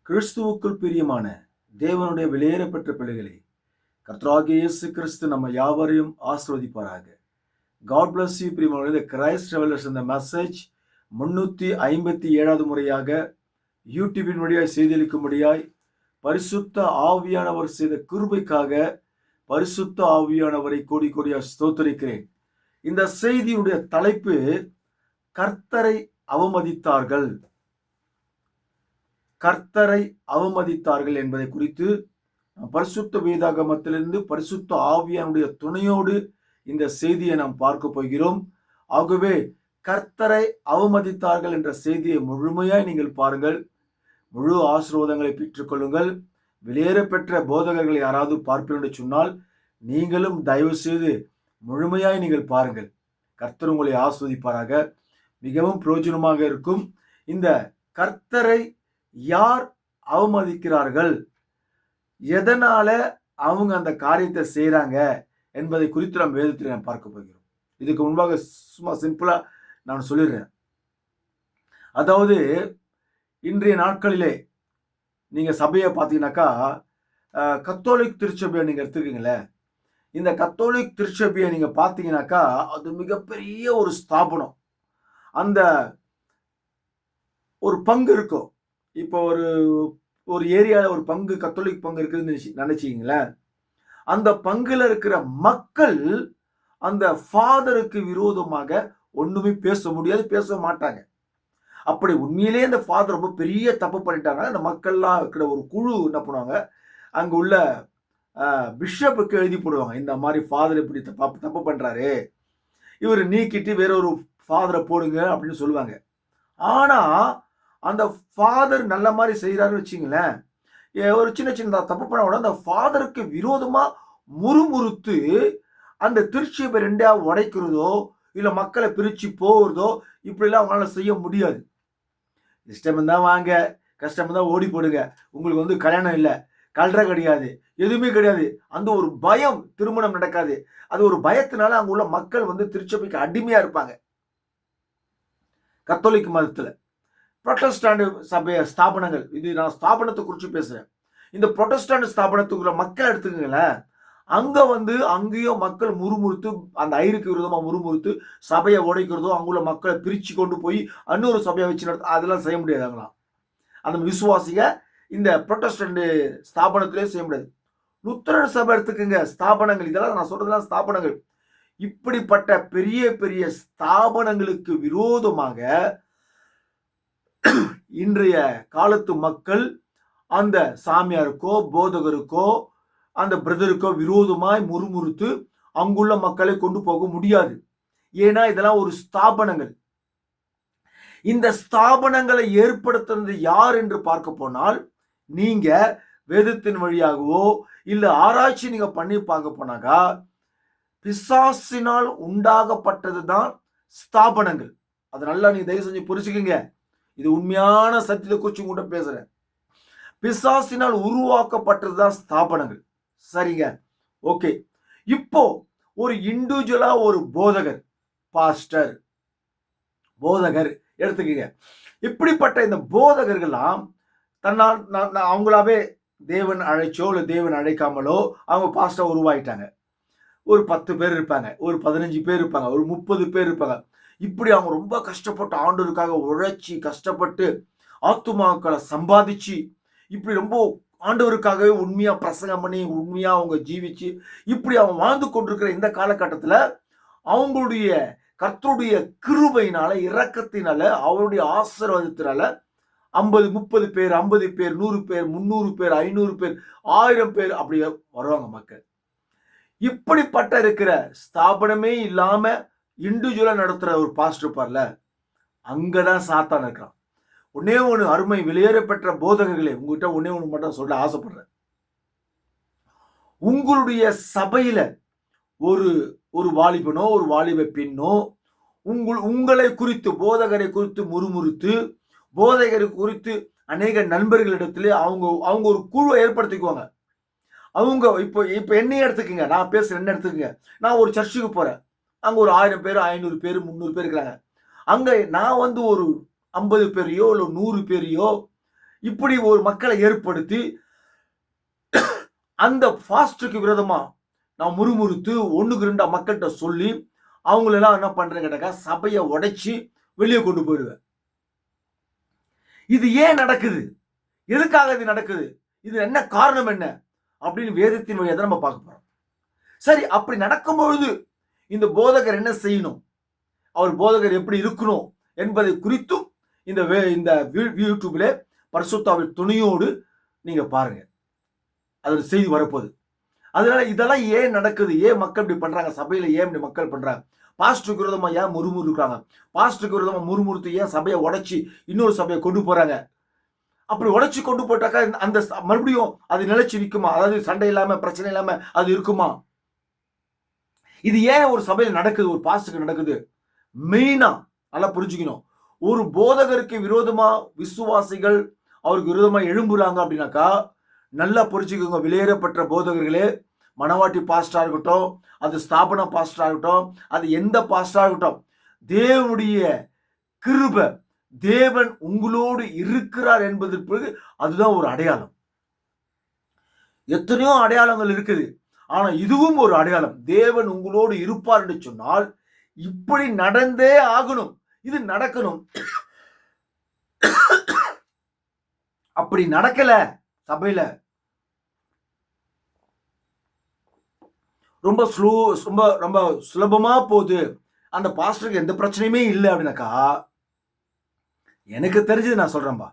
கிறிஸ்துவுக்குள் பிரியமான தேவனுடைய வெளியேறப்பெற்ற பிள்ளைகளே, கர்த்தராகிய இயேசு கிறிஸ்து நம்ம யாவரையும் ஆசீர்வதிப்பாராக. God bless you. பிரியமானவர்களே, கிரைஸ்ட் ரெவலர்ஸ் இந்த மெசேஜ் 357வது முறையாக யூடியூபின் வழியாய் செய்தியளிக்கும்படியாய் பரிசுத்த ஆவியானவர் செய்த கிருபைக்காக பரிசுத்த ஆவியானவரை கோடி கோடியாக ஸ்தோத்திரிக்கிறேன். இந்த செய்தியுடைய தலைப்பு கர்த்தரை அவமதித்தார்கள். கர்த்தரை அவமதித்தார்கள் என்பதை குறித்து பரிசுத்த வேதாகமத்திலிருந்து பரிசுத்த ஆவியானுடைய துணையோடு இந்த செய்தியை நாம் பார்க்க போகிறோம். ஆகவே கர்த்தரை அவமதித்தார்கள் என்ற செய்தியை முழுமையாய் நீங்கள் பாருங்கள். முழு ஆசீர்வாதங்களை பெற்றுக்கொள்ளுங்கள். வெளியேற பெற்ற போதகர்களை யாராவது பார்ப்பீர்கள் என்று சொன்னால் நீங்களும் தயவு செய்து முழுமையாய் நீங்கள் பாருங்கள். கர்த்தர் உங்களை ஆஸ்வதிப்பாராக. மிகவும் பிரயோஜனமாக இருக்கும். இந்த கர்த்தரை யார் அவமதிக்கிறார்கள், எதனால அவங்க அந்த காரியத்தை செய்யறாங்க என்பதை குறித்து நம்ம வேதத்தில் நாம் பார்க்க போகிறோம். இதுக்கு முன்பாக சும்மா சிம்பிளா நான் சொல்லிடுறேன். அதாவது இன்றைய நாட்களிலே நீங்க சபையை பார்த்தீங்கன்னாக்கா, கத்தோலிக் திருச்சபையை நீங்க எடுத்துக்கீங்களேன். இந்த கத்தோலிக் திருச்சபையை நீங்க பார்த்தீங்கன்னாக்கா அது மிகப்பெரிய ஒரு ஸ்தாபனம். அந்த ஒரு பங்கு இருக்கும். இப்போ ஒரு ஏரியாவில் ஒரு பங்கு கத்தோலிக் பங்கு இருக்குதுன்னு நினைச்சிங்களேன். அந்த பங்குல இருக்கிற மக்கள் அந்த ஃபாதருக்கு விரோதமாக ஒண்ணுமே பேச முடியாது, பேச மாட்டாங்க. அப்படி உண்மையிலேயே அந்த ஃபாதர் ரொம்ப பெரிய தப்பு பண்ணிட்டாங்க. அந்த மக்கள்லாம் இருக்கிற ஒரு குழு என்ன பண்ணுவாங்க, அங்க உள்ள பிஷப்புக்கு எழுதி போடுவாங்க, இந்த மாதிரி ஃபாதர் இப்படி தப்பு பண்றாரு, இவர் நீக்கிட்டு வேற ஒரு ஃபாதரை போடுங்க அப்படின்னு சொல்லுவாங்க. ஆனா அந்த ஃபாதர் நல்ல மாதிரி செய்யறாருன்னு வச்சுங்களேன், ஒரு சின்ன சின்ன தப்பு பண்ண உடனே அந்த ஃபாதருக்கு விரோதமா முறுமுறுத்து அந்த திருச்சியை ரெண்டா உடைக்கிறதோ இல்ல மக்களை பிரிச்சு போகிறதோ இப்படிலாம் அவங்களால செய்ய முடியாது. இஷ்டம் தான் வாங்க, கஷ்டம் தான் ஓடி போடுங்க, உங்களுக்கு கல்யாணம் இல்லை, கல்ற கிடையாது, எதுவுமே கிடையாது, அந்த ஒரு பயம், திருமணம் நடக்காது, அது ஒரு பயத்தினால அங்க உள்ள மக்கள் திருச்சபைக்கு அடிமையா இருப்பாங்க. கத்தோலிக் மதத்துல புரொட்டஸ்டாண்ட் சபைய ஸ்தாபனங்கள், இது நான் ஸ்தாபனத்தை குறித்து பேசுறேன். இந்த புரொட்டஸ்டாண்ட் ஸ்தாபனத்துக்குள்ள மக்கள் எடுத்துக்கங்களேன், அங்க அங்கேயும் மக்கள் முறுமுறுத்து அந்த ஐருக்கு விரோதமா முறுமுறுத்து சபையை உடைக்கிறதோ அங்குள்ள மக்களை பிரிச்சு கொண்டு போய் இன்னொரு சபையை வச்சு நடத்த அதெல்லாம் செய்ய முடியாது. அவங்களாம் அந்த விசுவாசிக இந்த புரொட்டஸ்டாண்ட் ஸ்தாபனத்திலே செய்ய முடியாது. லுத்தரன் சபை எடுத்துக்கங்க, ஸ்தாபனங்கள், இதெல்லாம் நான் சொல்றதெல்லாம் ஸ்தாபனங்கள். இப்படிப்பட்ட பெரிய பெரிய ஸ்தாபனங்களுக்கு விரோதமாக இன்றைய காலத்து மக்கள் அந்த சாமியாருக்கோ போதகருக்கோ அந்த பிரதருக்கோ விரோதமாய் முறுமுறுத்து அங்குள்ள மக்களை கொண்டு போக முடியாது. ஏன்னா இதெல்லாம் ஒரு ஸ்தாபனங்கள். இந்த ஸ்தாபனங்களை ஏற்படுத்துறது யார் என்று பார்க்க போனால், நீங்க வேதத்தின் வழியாகவோ இல்ல ஆராய்ச்சி நீங்க பண்ணி பார்க்க போனாக்கா, பிசாசினால் உண்டாகப்பட்டதுதான் ஸ்தாபனங்கள். அது நல்லா நீங்க தயவு செஞ்சு புரிச்சுக்கீங்க. இது உண்மையான சத்தியத்தை குறித்து கூட பேசுறேன். பிசாசினால் உருவாக்கப்பட்டதுதான் ஸ்தாபனங்கள். சரிங்க, ஓகே. இப்போ ஒரு இண்டிவிஜுவலா ஒரு போதகர், பாஸ்டர், போதகர் எடுத்துக்கீங்க. இப்படிப்பட்ட இந்த போதகர்கள்லாம் தன்னால் அவங்களாவே தேவன் அழைச்சோ இல்லை தேவன் அழைக்காமலோ அவங்க பாஸ்டர் உருவாயிட்டாங்க. ஒரு 10 பேர் இருப்பாங்க, ஒரு 15 பேர் இருப்பாங்க, ஒரு 30 பேர் இருப்பாங்க. இப்படி அவங்க ரொம்ப கஷ்டப்பட்டு ஆண்டவருக்காக உழைச்சி கஷ்டப்பட்டு ஆத்துமாக்களை சம்பாதிச்சு இப்படி ரொம்ப ஆண்டவருக்காகவே உண்மையா பிரசங்கம் பண்ணி உண்மையா அவங்க ஜீவிச்சு இப்படி அவங்க வாழ்ந்து கொண்டிருக்கிற இந்த காலகட்டத்துல அவங்களுடைய கர்த்தருடைய கிருபையினால, இரக்கத்தினால, அவருடைய ஆசீர்வாதத்தினால 50 30 பேர், 50 பேர், 100 பேர், 300 பேர், 500 பேர், 1000 பேர் அப்படி வருவாங்க மக்கள். இப்படிப்பட்ட இருக்கிற ஸ்தாபனமே இல்லாம இண்டிவிஜுவலா நடத்துற ஒரு பாஸ்டர் இருப்பார்ல, அங்கதான் சாத்தான் இருக்கான். ஒன்னே ஒண்ணு அருமை வெளியேற பெற்ற போதகர்களே, உங்ககிட்ட ஒன்னே ஒண்ணு மட்டும் சொல்ல ஆசைப்படுறேன். உங்களுடைய சபையில ஒரு வாலிபனோ ஒரு வாலிப பெண்ணோ உங்களை குறித்து, போதகரை குறித்து முறுமுறுத்து, போதகரை குறித்து அநேக நண்பர்களிடத்துல அவங்க ஒரு குழுவை ஏற்படுத்திக்குவாங்க. அவங்க இப்ப என்னையே எடுத்துக்கங்க, நான் பேசுறேன், என்ன எடுத்துக்கங்க. நான் ஒரு சர்ச்சுக்கு போறேன், அங்க ஒரு 1000 பேர், 500 பேர், 300 பேர் இருக்கிறாங்க. அங்க நான் ஒரு 50 பேரையோ இல்லை 100 பேரையோ இப்படி ஒரு மக்களை ஏற்படுத்தி அந்த ஃபாஸ்டுக்கு விரோதமா நான் முறுமுறுத்து ஒண்ணுக்கு ரெண்டா மக்கள்கிட்ட சொல்லி அவங்களெல்லாம் என்ன பண்றேன்னு கேட்டாக்கா சபையை உடைச்சி வெளியே கொண்டு போயிடுவேன். இது ஏன் நடக்குது? எதுக்காக இது நடக்குது? இது என்ன காரணம் என்ன அப்படின்னு வேதத்தின் வழியாக தான் நம்ம பார்க்க போறோம். சரி, அப்படி நடக்கும்பொழுது இந்த போதகர் என்ன செய்யணும், அவர் போதகர் எப்படி இருக்கணும் என்பதை குறித்தும் இந்த யூடியூப்ல பரிசுத்தாவின் துணையோடு நீங்க பாருங்க, அது செய்தி வரப்போகுது. அதனால இதெல்லாம் ஏன் நடக்குது, ஏன் மக்கள் இப்படி பண்றாங்க, சபையில ஏன் இப்படி மக்கள் பண்றாங்க, பாஸ்டருக்கு விரோதமா ஏன் முறுமுறுக்கிறாங்க, பாஸ்டருக்கு விரோதமா முறுமுறுத்து ஏன் சபையை உடைச்சி இன்னொரு சபையை கொண்டு போறாங்க, அப்படி உடைச்சு கொண்டு போட்டாக்கா அந்த மறுபடியும் அது நிலைச்சு நிற்குமா, அதாவது சண்டை இல்லாம பிரச்சனை இல்லாம அது இருக்குமா? இது ஏன் ஒரு சபையில் நடக்குது, ஒரு பாஸ்டருக்கு நடக்குது? மெயினா நல்லா புரிஞ்சுக்கணும். ஒரு போதகருக்கு விரோதமா விசுவாசிகள் அவருக்கு விரோதமா எழும்புறாங்க அப்படின்னாக்கா நல்லா புரிஞ்சுக்கோங்க. வெளியேறப்பட்ட போதகர்களே, மணவாட்டி பாஸ்டரா இருக்கட்டும், அது ஸ்தாபன பாஸ்டரா இருக்கட்டும், அது எந்த பாஸ்டரா இருக்கட்டும், தேவனுடைய கிருபை, தேவன் உங்களோடு இருக்கிறார் என்பதற்கு அதுதான் ஒரு அடையாளம். எத்தனையோ அடையாளங்கள் இருக்குது, ஆனா இதுவும் ஒரு அடையாளம். தேவன் உங்களோடு இருப்பார் என்று சொன்னால் இப்படி நடந்தே ஆகணும், இது நடக்கணும். அப்படி நடக்கல, சபையில ரொம்ப ரொம்ப சுலபமா போகுது, அந்த பாஸ்டருக்கு எந்த பிரச்சனையுமே இல்லை அப்படின்னாக்கா, எனக்கு தெரிஞ்சது நான் சொல்றேன்பா,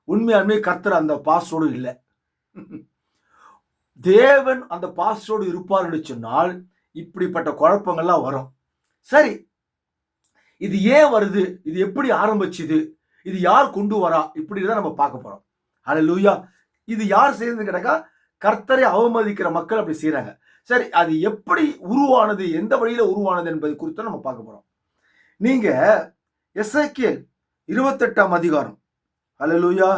உண்மையாலுமே கர்த்தர் அந்த பாஸ்டரோடு இல்லை. தேவன் அந்த பாஸ்டரோடு இருப்பார் என்று சொன்னால் இப்படிப்பட்ட குழப்பங்கள்லாம் வரும். சரி, இது ஏன் வருது, இது எப்படி ஆரம்பிச்சுது, இது யார் கொண்டு வரா, இப்படிதான் நம்ம பார்க்க போறோம். ஹல்லேலூயா. இது யார் செய்யறது கேட்டாக்கா கர்த்தரை அவமதிக்கிற மக்கள் அப்படி செய்யறாங்க. சரி, அது எப்படி உருவானது, எந்த வழியில உருவானது என்பது குறித்து நம்ம பார்க்க போறோம். நீங்க எசேக்கியேல் 28ஆம் அதிகாரம், ஹல்லேலூயா,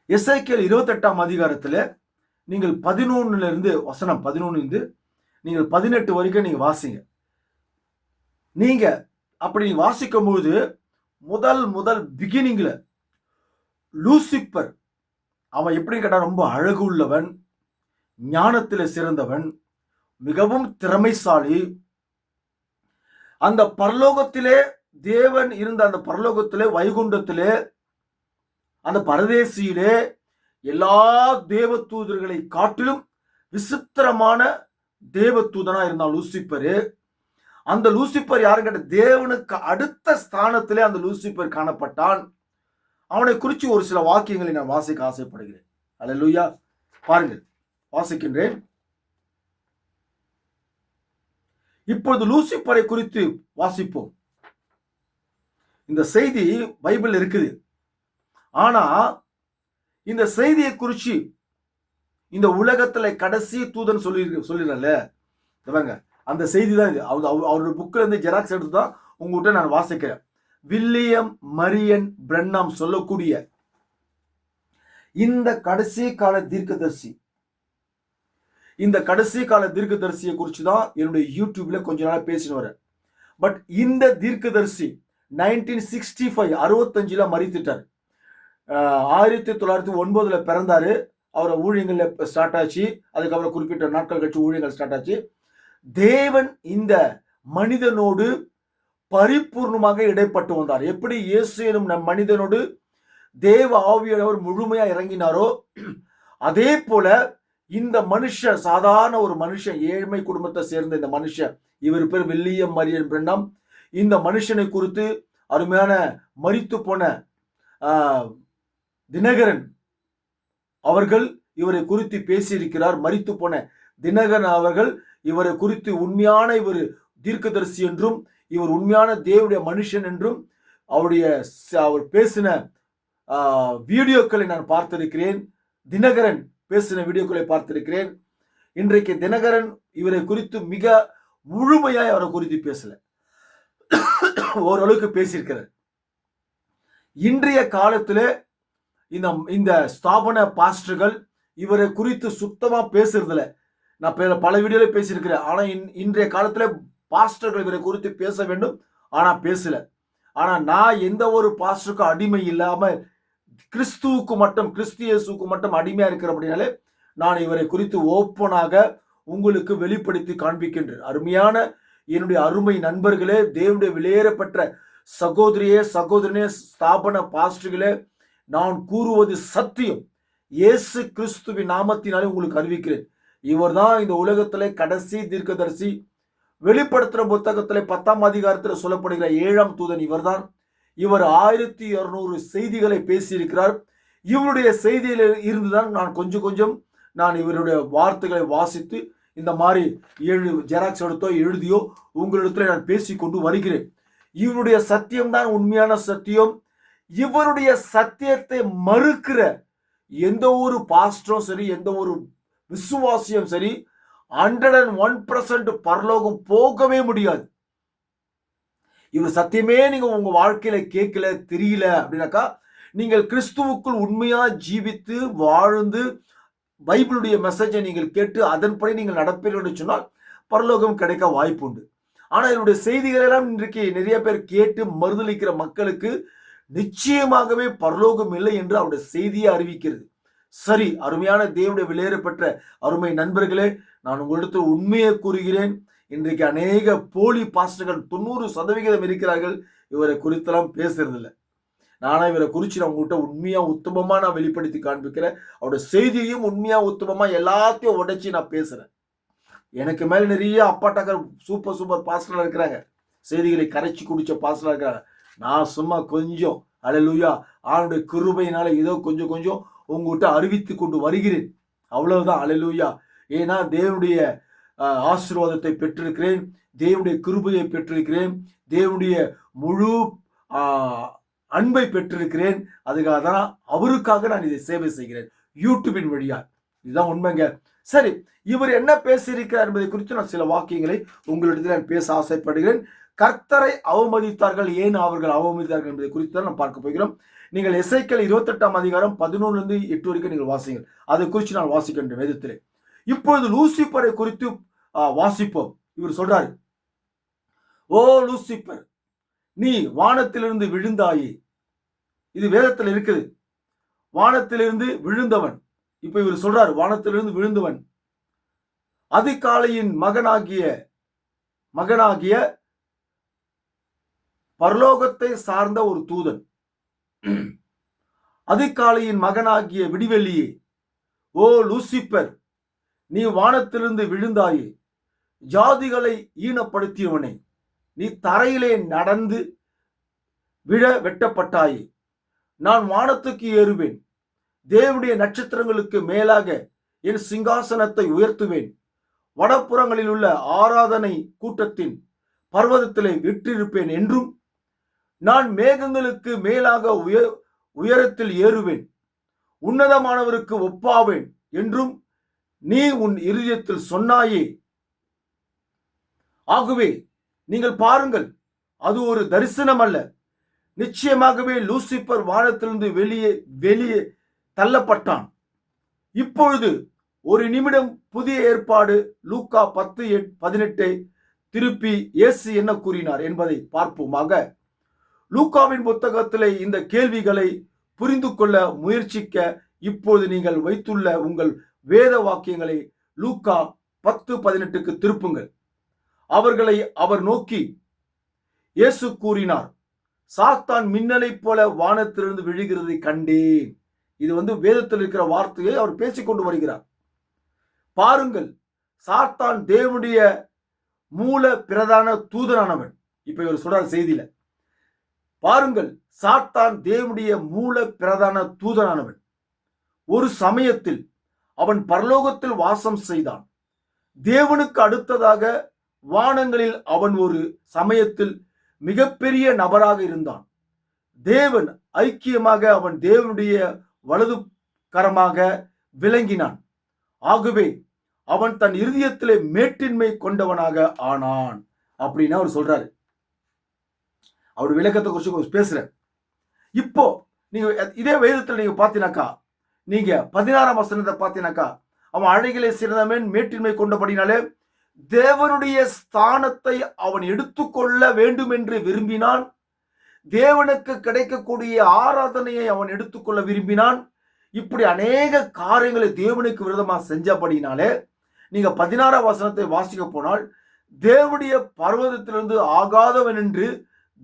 எசேக்கியேல் 28ஆம் அதிகாரத்துல நீங்கள் 11 இருந்து வசனம் 11 இருந்து நீங்கள் 18 வரைக்கும் நீங்க வாசிங்க. நீங்க அப்படி வாசிக்கும் பொழுது முதல் பிகினிங்ல லூசிபர் அவன் எப்படி கேட்டா ரொம்ப அழகு உள்ளவன், ஞானத்தில சிறந்தவன், மிகவும் திறமைசாலி. அந்த பரலோகத்திலே தேவன் இருந்த அந்த பரலோகத்திலே வைகுண்டத்திலே அந்த பரதேசியிலே எல்லா தேவதூதர்களை காட்டிலும் விசித்திரமான தேவதூதனா இருந்தான் லூசிபரு. அந்த லூசிபர் யாரும் கேட்ட தேவனுக்கு அடுத்த ஸ்தானத்திலே அந்த லூசிபர் காணப்பட்டான். அவனை குறித்து ஒரு சில வாக்கியங்களை நான் வாசிக்க ஆசைப்படுகிறேன். அல்லேலூயா. பாருங்கள், வாசிக்கின்றேன். இப்பொழுது லூசிபரை குறித்து வாசிப்போம். இந்த செய்தி பைபிள் இருக்குது, ஆனா இந்த செய்தியை குறித்து இந்த உலகத்துல கடைசி தூதன் சொல்லிடுறல பாருங்க, அந்த செய்தி தான் இது. அவருடைய புக்ல இருந்து ஜெராக்ஸ் எடுத்து தான் உங்ககிட்ட நான் வாசிக்கிறேன். வில்லியம் மரியன் பிரண்ணாம் சொல்லக்கூடிய இந்த கடைசி கால தீர்க்கதரிசி, இந்த கடைசி கால தீர்க்கதரிசியை குறித்து தான் என்னுடைய யூடியூப்ல கொஞ்ச நாள் பேசின்னு வரேன். பட் இந்த தீர்க்கதரிசி 1965 65ல மரித்துட்டார். 1909 பிறந்தாரு. அவரை ஊழியங்கள்ல ஸ்டார்ட் ஆச்சு. அதுக்கப்புறம் குறிப்பிட்ட நாட்கள் கழிச்சு ஊழியங்கள் ஸ்டார்ட் ஆச்சு. தேவன் இந்த மனிதனோடு பரிபூர்ணமாக இடைப்பட்டு வந்தார். எப்படி இயேசு எனும் நம் மனிதனோடு தேவ ஆவியானவர் முழுமையா இறங்கினாரோ, அதே போல இந்த மனுஷன் சாதாரண ஒரு மனுஷன், ஏழ்மை குடும்பத்தை சேர்ந்த இந்த மனுஷன், இவர் பேர் வில்லியம் மரியன் பிரண்ணாம். இந்த மனுஷனை குறித்து அருமையான மரித்து போன தினகரன் அவர்கள் இவரை குறித்து பேசியிருக்கிறார். மரித்து போன தினகரன் அவர்கள் இவரை குறித்து உண்மையான இவர் தீர்க்கதரிசி என்றும் இவர் உண்மையான தேவனுடைய மனுஷன் என்றும் அவர் பேசின வீடியோக்களை நான் பார்த்திருக்கிறேன். தினகரன் பேசின வீடியோக்களை பார்த்திருக்கிறேன். இன்றைக்கு தினகரன் இவரை குறித்து மிக முழுமையாய் அவரை குறித்து பேசல, ஓரளவுக்கு பேசியிருக்கிறார். இன்றைய காலத்துல இந்த ஸ்தாபன பாஸ்டர்கள் இவரை குறித்து சுத்தமா பேசுறதுல நான் பல வீடியோல பேசியிருக்கிறேன். ஆனா இன்றைய காலத்துல பாஸ்டர்கள் இவரை குறித்து பேச வேண்டும், ஆனா பேசல. ஆனா நான் எந்த ஒரு பாஸ்டருக்கும் அடிமை இல்லாம கிறிஸ்து இயேசுவுக்கு மட்டும் அடிமையா இருக்கிறபடினாலே நான் இவரை குறித்து ஓப்பனாக உங்களுக்கு வெளிப்படுத்தி காண்பிக்கின்றேன். அருமையான என்னுடைய அருமை நண்பர்களே, தேவனுடைய வெளியேறப்பட்ட சகோதரனே, ஸ்தாபன பாஸ்டர்களே, நான் கூறுவது சத்தியம். இயேசு கிறிஸ்துவின் நாமத்தினாலே உங்களுக்கு அறிவிக்கிறேன். இவர்தான் இந்த உலகத்திலே கடைசி தீர்க்கதரிசி. வெளிப்படுத்துற புத்தகத்திலே 10ஆம் அதிகாரத்தில் சொல்லப்படுகிற 7ஆம் தூதன் இவர்தான். இவர் 1200 செய்திகளை பேசியிருக்கிறார். இவருடைய செய்தியில இருந்துதான் நான் கொஞ்சம் நான் இவருடைய வார்த்தைகளை வாசித்து இந்த மாதிரி ஜெராக்ஸ் எடுத்தோ எழுதியோ உங்களிடத்துல நான் பேசிக்கொண்டு வருகிறேன். இவருடைய சத்தியம்தான் உண்மையான சத்தியம். இவருடைய சத்தியத்தை மறுக்கிற எந்த ஒரு பாஸ்டரும் சரி, எந்த ஒரு விசுவாசியும் சரி, 101% பரலோகம் போகவே முடியாது. இவர் சத்தியமே நீங்க உங்க வாழ்க்கையில கேட்கல, தெரியல அப்படின்னாக்கா, நீங்கள் கிறிஸ்துவுக்குள் உண்மையா ஜீவித்து வாழ்ந்து பைபிளுடைய மெசேஜை நீங்கள் கேட்டு அதன்படி நீங்கள் நடப்பீர்கள் சொன்னால் பரலோகம் கிடைக்க வாய்ப்பு உண்டு. ஆனா இதனுடைய செய்திகள் எல்லாம் இன்றைக்கு நிறைய பேர் கேட்டு மறுதளிக்கிற மக்களுக்கு நிச்சயமாகவே பரலோகம் இல்லை என்று அவருடைய செய்தியை அறிவிக்கிறது. சரி, அருமையான தேவனுடைய வெளியேறப்பட்ட அருமை நண்பர்களே, நான் உங்களிடத்தில் உண்மையை கூறுகிறேன். இன்றைக்கு அநேக போலி பாஸ்டர்கள் 90% இருக்கிறார்கள். இவரை குறித்தெல்லாம் பேசுறதில்லை. நானா இவரை குறித்து நான் உங்கள்கிட்ட உண்மையா உத்தமமா நான் வெளிப்படுத்தி காண்பிக்கிறேன். அவருடைய செய்தியையும் உண்மையா உத்தமமா எல்லாத்தையும் உடைச்சி நான் பேசுறேன். எனக்கு மேல நிறைய அப்பாட்டாக்கள் சூப்பர் பாஸ்டர்கள் இருக்கிறாங்க. செய்திகளை கரைச்சி குடிச்ச பாஸ்டர்கள் இருக்கிறாங்க. நான் சும்மா கொஞ்சம் அல்லேலூயா ஆண்டுடைய கிருபையினால ஏதோ கொஞ்சம் உங்ககிட்ட அறிவித்து கொண்டு வருகிறேன். அவ்வளவுதான். அல்லேலூயா. ஏன்னா தேவனுடைய ஆசீர்வாதத்தை பெற்றிருக்கிறேன், தேவனுடைய கிருபையை பெற்றிருக்கிறேன், தேவனுடைய முழு அன்பை பெற்றிருக்கிறேன். அதுக்காக தான் அவருக்காக நான் இதை சேவை செய்கிறேன் யூடியூபின் வழியா. இதுதான் உண்மைங்க. சரி, இவர் என்ன பேசியிருக்கிறார் என்பதை குறித்து நான் சில வாக்கியங்களை உங்களிடத்தில் நான் பேச ஆசைப்படுகிறேன். கர்த்தரை அவமதித்தார்கள், ஏன் அவர்கள் அவமதித்தார்கள் என்பதை குறித்து தான் நாம் பார்க்க போகிறோம். நீங்கள் எசேக்கியேல் 28ஆம் அதிகாரம் 11-8 வரைக்கும் நீங்கள் வாசிங்கள். அதை குறித்து நான் வாசிக்கின்ற வேதத்திலே இப்பொழுது லூசிபரை குறித்து வாசிப்போம். இவர் சொல்றாரு, ஓ லூசிபர், நீ வானத்திலிருந்து விழுந்தாயே. இது வேதத்தில் இருக்குது. வானத்திலிருந்து விழுந்தவன். இப்ப இவர் சொல்றாரு, வானத்திலிருந்து விழுந்தவன் அதிகாலையின் மகனாகிய பரலோகத்தை சார்ந்த ஒரு தூதன். அதிகாலையின் மகனாகிய விடிவெள்ளியே, ஓ லூசிபர், நீ வானத்திலிருந்து விழுந்தாயே. ஜாதிகளை ஈனப்படுத்தியவனே, நீ தரையிலே நடந்து விழ வெட்டப்பட்டாயே. நான் வானத்துக்கு ஏறுவேன், தேவனுடைய நட்சத்திரங்களுக்கு மேலாக என் சிங்காசனத்தை உயர்த்துவேன். வடப்புறங்களில் உள்ள ஆராதனை கூட்டத்தின் பர்வதத்திலே விற்றிருப்பேன் என்றும், நான் மேகங்களுக்கு மேலாக உயரத்தில் ஏறுவேன், உன்னதமானவருக்கு ஒப்பாவேன் என்றும் நீ உன் இருதயத்தில் சொன்னாயே. ஆகவே நீங்கள் பாருங்கள், அது ஒரு தரிசனம் அல்ல. நிச்சயமாகவே லூசிபர் வானத்திலிருந்து வெளியே தள்ளப்பட்டான். இப்பொழுது ஒரு நிமிடம் புதிய ஏற்பாடு லூக்கா 10:18 திருப்பி இயேசு என்ன கூறினார் என்பதை பார்ப்போமாக. லூக்காவின் புத்தகத்திலே இந்த கேள்விகளை புரிந்து கொள்ள முயற்சிக்க இப்போது நீங்கள் வைத்துள்ள உங்கள் வேத வாக்கியங்களை லூக்கா 10:18 திருப்புங்கள். அவர்களை அவர் நோக்கி இயேசு கூறினார், சாத்தான் மின்னலை போல வானத்திலிருந்து விழுகிறதை கண்டேன். இது வேதத்தில் இருக்கிற வார்த்தையை அவர் பேசிக்கொண்டு வருகிறார். பாருங்கள், சாத்தான் தேவனுடைய மூல பிரதான தூதனானவன். இப்ப இவர் சொல்றார் செய்தியில, பாருங்கள், சாத்தான் தேவனுடைய மூல பிரதான தூதனானவன். ஒரு சமயத்தில் அவன் பரலோகத்தில் வாசம் செய்தான். தேவனுக்கு அடுத்ததாக வானங்களில் அவன் ஒரு சமயத்தில் மிகப்பெரிய நபராக இருந்தான். தேவன் ஐக்கியமாக அவன் தேவனுடைய வலது கரமாக விளங்கினான். ஆகவே அவன் தன் இருதயத்திலே மேட்டின்மை கொண்டவனாக ஆனான் அப்படின்னு அவர் சொல்றாரு. அவருடைய விளக்கத்தை குறித்து பேசுறேன். இப்போ நீங்க இதே வேதத்தில் நீங்க பாத்தீங்கன்னாக்கா, நீங்க 16ஆம் வசனத்தை பாத்தீங்கன்னாக்கா, அவன் அழகிலே சிறந்தவன் மேட்டின்மை கொண்டபடினாலே தேவனுடைய ஸ்தானத்தை அவன் எடுத்துக்கொள்ள வேண்டும் என்று விரும்பினான். தேவனுக்கு கிடைக்கக்கூடிய ஆராதனையை அவன் எடுத்துக்கொள்ள விரும்பினான். இப்படி அநேக காரியங்களை தேவனுக்கு விரோதமாக செஞ்சபடினாலே நீங்க 16ஆம் வசனத்தை வாசிக்க போனால், தேவனுடைய பர்வதத்திலிருந்து ஆகாதவன் என்று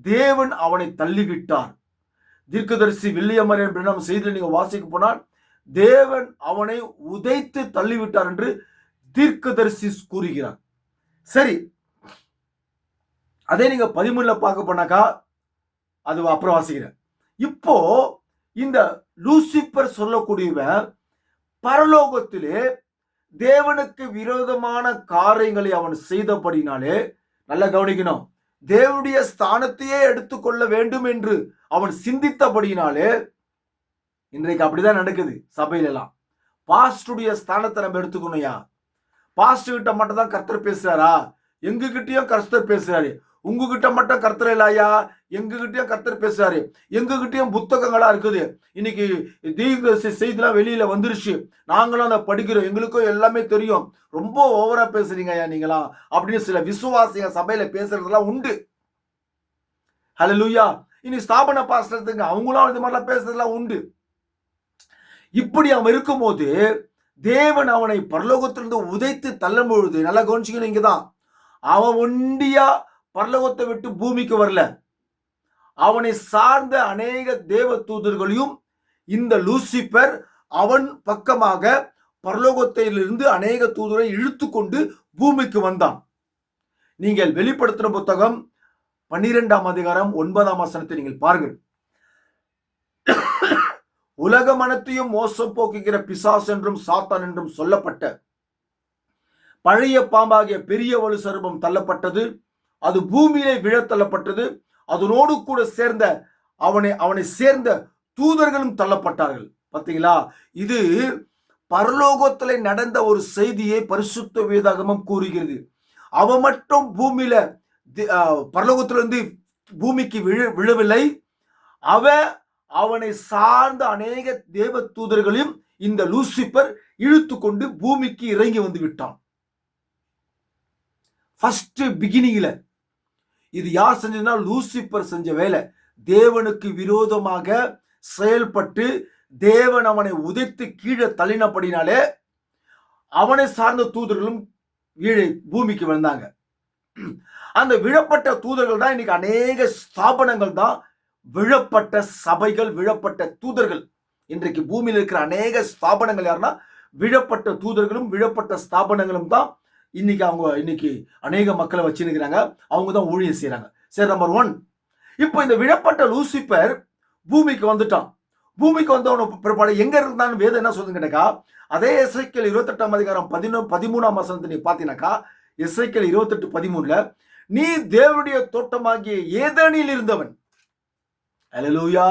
தேவன் அவனை தள்ளிவிட்டார். தீர்க்கதரிசி வில்லியம் மரியன் பிரணாம் செய்தியில் நீங்க வாசிக்க போனால், தேவன் அவனை உதைத்து தள்ளிவிட்டார் என்று தீர்க்கதரிசி கூறுகிறார். சரி, அதே நீங்க 13ல பார்க்க போனாக்கா, அது அப்புறம் வாசிக்கிறேன். இப்போ இந்த லூசிபர் சொல்லக்கூடியவன் பரலோகத்திலே தேவனுக்கு விரோதமான காரியங்களை அவன் செய்தபடினாலே, நல்லா கவனிக்கணும், தேவனுடைய ஸ்தானத்தையே எடுத்துக்கொள்ள வேண்டும் என்று அவன் சிந்தித்தபடினாலே, இன்றைக்கு அப்படிதான் நடக்குது சபையில எல்லாம். பாஸ்டுடைய ஸ்தானத்தை நம்ம எடுத்துக்கணும்யா. பாஸ்ட் கிட்ட மட்டும் தான் கர்த்தர் பேசுறாரா? எங்க கிட்டயும் கர்த்தர் பேசுறாரு. உங்ககிட்ட மட்டும் கர்த்தர் இல்லையா? எங்க கிட்டயும் கர்த்தர் பேசுறாரு. எங்க கிட்டயும் புத்தகங்களா இருக்குது. இன்னைக்கு தீர்க்க செய்திலாம் வெளியில வந்துருச்சு. நாங்களும் அதை படிக்கிறோம். எங்களுக்கும் எல்லாமே தெரியும். ரொம்ப ஓவரா பேசுறீங்க ஐயா நீங்களா அப்படின்னு சில விசுவாசிங்க சபையில பேசுறதெல்லாம் உண்டு. ஹல்லேலூயா. இனி ஸ்தாபன பாஸ்டர்ங்க அவங்களும் இது மாதிரிலாம் பேசுறதெல்லாம் உண்டு. இப்படி அவன் இருக்கும்போது தேவன் அவனை பரலோகத்திலிருந்து உதைத்து தள்ளும் பொழுது, நல்லா கவனிச்சுக்கணும், இங்கதான் அவன் ஒண்டியா பரலோகத்தை விட்டு பூமிக்கு வரல. அவனை சார்ந்த அநேக தேவ தூதர்களையும் இந்த லூசிபர் அவன் பக்கமாக பரலோகத்திலிருந்து அநேக தூதரை இழுத்து கொண்டு பூமிக்கு வந்தான். நீங்கள் வெளிப்படுத்தின புத்தகம் 12ஆம் அதிகாரம் 9ஆம் வசனத்தை நீங்கள் பாருங்கள். உலக மனத்தையும் மோசம் போக்குகிற பிசாசு என்றும் சாத்தான் என்றும் சொல்லப்பட்ட பழைய பாம்பாகிய பெரிய வலு சர்ப்பம் தள்ளப்பட்டது. அது பூமியிலே விழ தள்ளப்பட்டது. அதனோடு கூட சேர்ந்த அவனை சேர்ந்த தூதர்களும் தள்ளப்பட்டார்கள். பார்த்தீங்களா? இது பரலோகத்தில் நடந்த ஒரு செய்தியை பரிசுத்த வேதாகமம் கூறுகிறது. அவன் மட்டும் பூமியில பரலோகத்திலிருந்து பூமிக்கு விழவில்லை. அவனை சார்ந்த அநேக தேவ தூதர்களையும் இந்த லூசிபர் இழுத்து கொண்டு பூமிக்கு இறங்கி வந்து விட்டான். ஃபர்ஸ்ட் பிகினிங்ல இது யார் செஞ்சதுன்னா லூசிபர் செஞ்ச வேலை. தேவனுக்கு விரோதமாக செயல்பட்டு தேவன் அவனை உதைத்து கீழே தள்ளினபடினாலே அவனை சார்ந்த தூதர்களும் பூமிக்கு வந்தாங்க. அந்த விழப்பட்ட தூதர்கள் தான் இன்னைக்கு அநேக ஸ்தாபனங்கள் தான் விழப்பட்ட சபைகள், விழப்பட்ட தூதர்கள். இன்றைக்கு பூமியில் இருக்கிற அநேக ஸ்தாபனங்கள் யாருன்னா விழப்பட்ட தூதர்களும் விழப்பட்ட ஸ்தாபனங்களும் தான் இன்னைக்கு அநேக மக்களை வச்சிருக்கிறாங்க. அவங்க தான் ஊழியம் செய்யறாங்க. சரி, நம்பர் 1, இப்போ இந்த விழப்பட்ட லூசிபர் பூமிக்கு வந்துட்டான். பூமிக்கு வந்தவன பிற்பாடு எங்க இருந்தான்னு வேதம் என்ன சொல்லுங்க கேட்டாக்கா, அதே எசேக்கியேல் 28ஆம் அதிகாரம் 13ஆம் வசனத்தை நீ பார்த்தீங்கன்னாக்கா, எசேக்கியேல் 28:13 நீ தேவனுடைய தோட்டமாகிய ஏதேனில் இருந்தவன். அல்லேலூயா.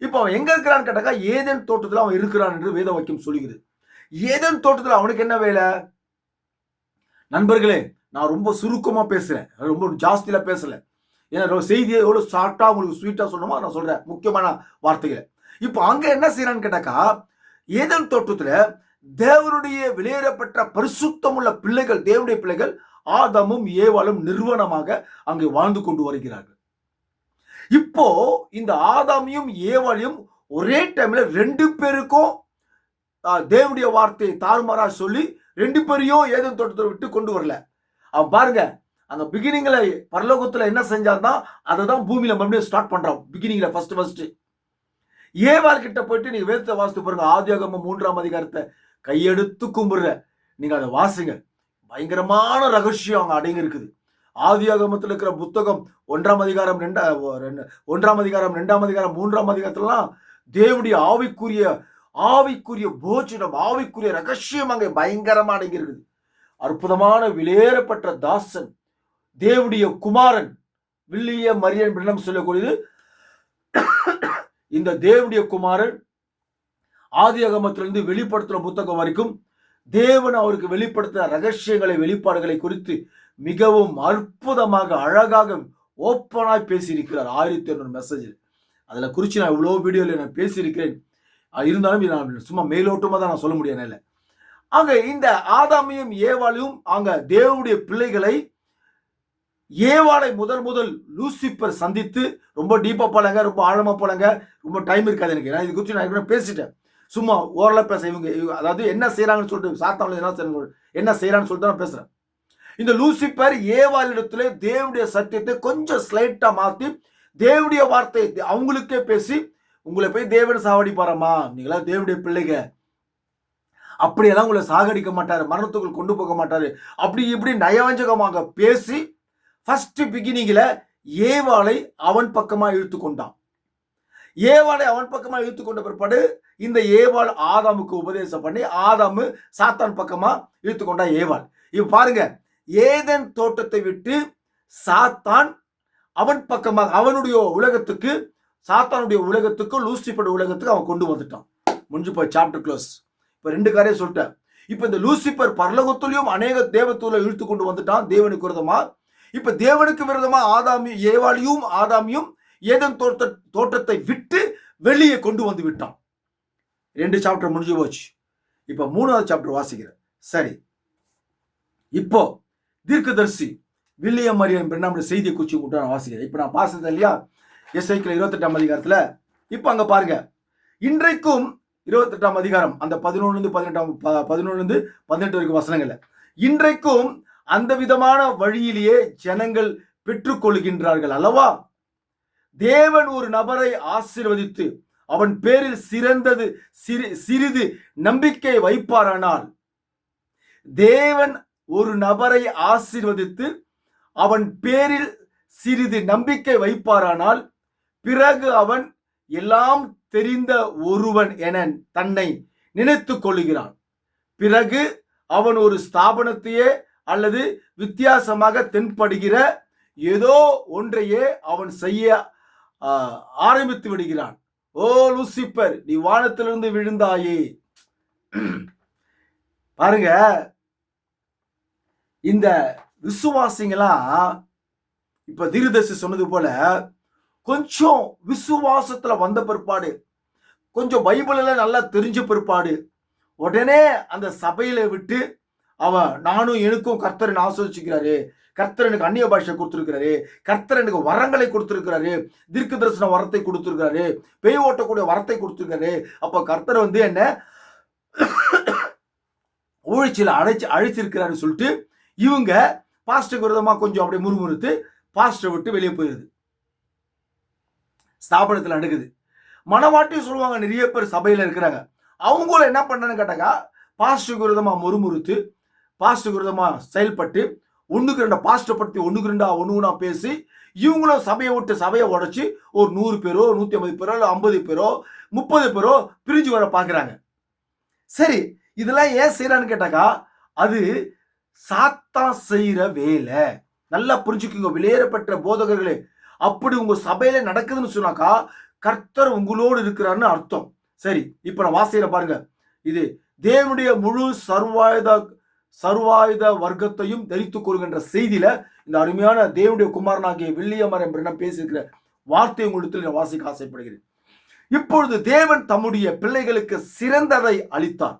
இப்போ அவன் எங்க இருக்கிறான்னு கேட்டாக்கா, ஏதேன் தோட்டத்தில் அவன் இருக்கிறான் என்று வேத வாக்கியம் சொல்லுகிறது. ஏதேன் தோட்டத்தில் அவனுக்கு என்ன வேலை? நண்பர்களே, நான் ரொம்ப சுருக்கமா பேசுறேன், ரொம்ப ஜாஸ்தியில பேசல. ஏன்னா செய்தியை எவ்வளவு ஷார்ட்டா உங்களுக்கு ஸ்வீட்டா சொல்லணுமோ நான் சொல்றேன், முக்கியமான வார்த்தைகளை. இப்போ அங்க என்ன செய்யறான்னு கேட்டாக்கா, ஏதேன் தோட்டத்துல தேவனுடைய வெளியேறப்பட்ட பரிசுத்தமுள்ள பிள்ளைகள், தேவனுடைய பிள்ளைகள் ஆதாமும் ஏவாளும் நிர்வாணமாக அங்கே வாழ்ந்து கொண்டு வருகிறார்கள். இப்போ இந்த ஆதாமையும் ஏவாளையும் ஒரே டைம்ல 2 பேருக்கும் தேவனுடைய வார்த்தையை தாறுமாறா சொல்லி 2 பேரையும் ஏதேன் தோட்டத்தை விட்டு கொண்டு வரல. அவன் பாருங்க, அந்த பிகினிங்ல பரலோகத்துல என்ன செஞ்சாதான் அதை தான் பூமியில மறுபடியும் ஸ்டார்ட் பண்றான். பிகினிங்ல ஃபர்ஸ்ட் ஏவாள் கிட்ட போயிட்டு நீங்க வேதத்தை வாசித்து பாருங்க. ஆதியாகமம் 3ஆம் அதிகாரத்தை கையெடுத்து கும்பிடுற நீங்க அதை வாசிங்க. பயங்கரமான ரகசியம் அங்க அடங்கி இருக்குது. ஆதியாகமத்தில் இருக்கிற புத்தகம் 1ஆம் அதிகாரம் 2ஆம் அதிகாரம் 2ஆம் அதிகாரம் 3ஆம் அதிகாரத்துலாம் தேவனுடைய ஆவிக்குரிய போஜனம், ஆவிக்குரிய ரகசியம் அங்கே பயங்கரமா அடங்கி இருக்குது. அற்புதமான விலையேறப்பட்ட தாசன், தேவனுடைய குமாரன், வில்லியம் மரியன் பிரணாம் சொல்லக்கூடியது. இந்த தேவனுடைய குமாரன் ஆதியாகமத்திலிருந்து வெளிப்படுத்தின புத்தகம் வரைக்கும் தேவன் அவருக்கு வெளிப்படுத்தின ரகசியங்களை, வெளிப்பாடுகளை குறித்து மிகவும் அற்புதமாக, அழகாக, ஓப்பனாய் பேசியிருக்கிறார். 1600 மெசேஜ் அதுல குறித்து நான் இவ்வளோ வீடியோல நான் பேசியிருக்கிறேன். இருந்தாலும் நான் சும்மா மேலோட்டமா தான் நான் சொல்ல முடியாது. அங்க இந்த ஆதாமையும் ஏவாளையும் அங்க தேவனுடைய பிள்ளைகளை ஏவாளை முதல் லூசிபர் சந்தித்து, ரொம்ப டீப்பா போலங்க, ரொம்ப ஆழமா போலங்க, ரொம்ப டைம் இருக்காது எனக்கு. நான் இது குறித்து நான் பேசிட்டேன். சும்மா ஓரளவு பேச இவங்க அதாவது என்ன செய்யறாங்கன்னு சொல்லிட்டு சாத்தான்ல என்ன செய்யறான்னு சொல்லிட்டு நான் பேசுறேன். இந்த லூசிபர் ஏவாளிடத்துல தேவனுடைய சத்தியத்தை கொஞ்சம் ஸ்லைட்டா மாத்தி தேவனுடைய வார்த்தையை அவங்களுக்கே பேசி, உங்களை போய் தேவன் சாவடிப்பாரம்மா, நீங்களா தேவனுடைய பிள்ளைங்க, அப்படியெல்லாம் உங்களை சாகடிக்க மாட்டாரு, மரணத்துக்குள் கொண்டு போக மாட்டாரு, அப்படி இப்படி நயவஞ்சகமாக பேசி ஃபர்ஸ்ட் பிகினிங்ல ஏவாளை அவன் பக்கமா இழுத்து கொண்டான். ஏவாளை அவன் பக்கமா இழுத்து கொண்ட பிற்பாடு இந்த ஏவாள் ஆதாமுக்கு உபதேசம் பண்ணி ஆதாமு சாத்தான் பக்கமா இழுத்து கொண்டா ஏவாள். இப்ப பாருங்க, ஏதேன் தோட்டத்தை விட்டு சாத்தான் அவன் பக்கமாக அவனுடைய உலகத்துக்கு, சாத்தானுடைய உலகத்துக்கு, லூசிபர் உலகத்துக்கு அவன் கொண்டு வந்துட்டான். முடிஞ்சு போய் சாப்டர் க்ளோஸ். இப்ப 2 காரியம் சொல்லிட்டேன். இப்ப இந்த லூசிபர் பரலோகத்திலையும் அநேக தேவதூதரை இழுத்து கொண்டு வந்துட்டான் தேவனுக்கு விரோதமா. இப்ப தேவனுக்கு விரோதமா ஏவாளையும் ஆதாமியும் ஏதேன் தோட்டத்தை விட்டு வெளியே கொண்டு வந்து விட்டான். 2 சாப்டர் முடிஞ்சு போச்சு. இப்ப 3வது சாப்டர் வாசிக்கிறேன். சரி, இப்போ தீர்க்கதரிசி வில்லியம் மரியன் நம்முடைய செய்தியை குறிச்சு கூட்ட நான் வாசிக்கிறேன். இப்ப நான் பாசது இல்லையா எசேக்கியேல் 28ஆம் அதிகாரத்துல. இப்ப அங்க பாருங்க, இன்றைக்கும் 28ஆம் அதிகாரம் அந்த 11 18 வரைக்கும் வசனங்கள்ல, இன்றைக்கும் அந்த விதமான வழியிலேயே ஜனங்கள் பெற்றுக்கொள்கின்றார்கள் அல்லவா? தேவன் ஒரு நபரை ஆசீர்வதித்து அவன் பேரில் சிறிது நம்பிக்கை வைப்பாரானால், தேவன் ஒரு நபரை ஆசீர்வதித்து அவன் பேரில் சிறிது நம்பிக்கை வைப்பாரானால், பிறகு அவன் எல்லாம் தெரிந்த ஒருவன் என தன்னை நினைத்துக் கொள்ளுகிறான். பிறகு அவன் ஒரு ஸ்தாபனத்தையே அல்லது வித்தியாசமாக தென்படுகிற ஏதோ ஒன்றையே அவன் செய்ய ஆரம்பித்து விடுகிறான். ஓ லூசிபர், நீ வானத்திலிருந்து விழுந்தாயே. பாருங்க, இந்த விசுவாசிங்களாம் இப்ப தீர்க்கதரிசி சொன்னது போல கொஞ்சம் விசுவாசத்துல வந்த பிற்பாடு, கொஞ்சம் பைபிள்ல நல்லா தெரிஞ்ச பிற்பாடு, உடனே அந்த சபையில விட்டு அவன் நானும் எனக்கும் கர்த்தர் ஆசீர்வதிக்கிறாரு, கர்த்தர் எனக்கு அந்நிய பாஷை கொடுத்திருக்கிறாரு, கர்த்தர் எனக்கு வரங்களை கொடுத்திருக்கிறாரு, தீர்க்க தரிசன வரத்தை கொடுத்திருக்கிறாரு, பேய் ஓட்டக்கூடிய வரத்தை கொடுத்திருக்காரு, அப்ப கர்த்தர் என்ன ஊழிச்சில அழைச்சிருக்கிறாரு சொல்லிட்டு இவங்க பாஸ்டருக்கு விரோதமா கொஞ்சம் அப்படியே முறுமுறுத்து பாஸ்டரை விட்டு வெளியே போயிருது. ஸ்தாபனத்தில் நடக்குது. மனவாட்டி சொல்லுவாங்க, நிறைய பேர் சபையில இருக்கிறாங்க, அவங்களும் என்ன பண்ணான்னு கேட்டாக்கா, பாஸ்டருக்கு விரோதமா முறுமுறுத்து, பாஸ்டருக்கு விரோதமா செயல்பட்டு, 1க்கு 2 பாஸ்டர் பற்றி 1க்கு 2 ஒண்ணு பேசி, இவங்களும் சபையை விட்டு சபையை உடைச்சு ஒரு 100 பேரோ 150 பேரோ 50 பேரோ 30 பேரோ பிரிஞ்சு வர பாக்குறாங்க. சரி, இதெல்லாம் ஏன் செய்யறான்னு கேட்டாக்கா, அது சாத்தான் செய்யற வேலை. நல்லா புரிஞ்சுக்குங்க வெளியேறப்பட்ட போதகர்களே. அப்படி உங்க சபையில நடக்குதுன்னு சொன்னாக்கா கர்த்தர் உங்களோடு இருக்கிறார்னு அர்த்தம். சரி, இப்ப நான் வாசிக்கிற பாருங்க, இது தேவனுடைய முழு சர்வாயுத வர்க்கத்தையும் தரித்துக் கொள்கின்ற செய்தியில இந்த அருமையான தேவனுடைய குமாரனாகிய வில்லியம் மரியன் பேசியிருக்கிற வார்த்தை உங்களிடத்தில் நான் வாசிக்க ஆசைப்படுகிறேன். இப்பொழுது தேவன் தம்முடைய பிள்ளைகளுக்கு சிறந்ததை அளித்தார்.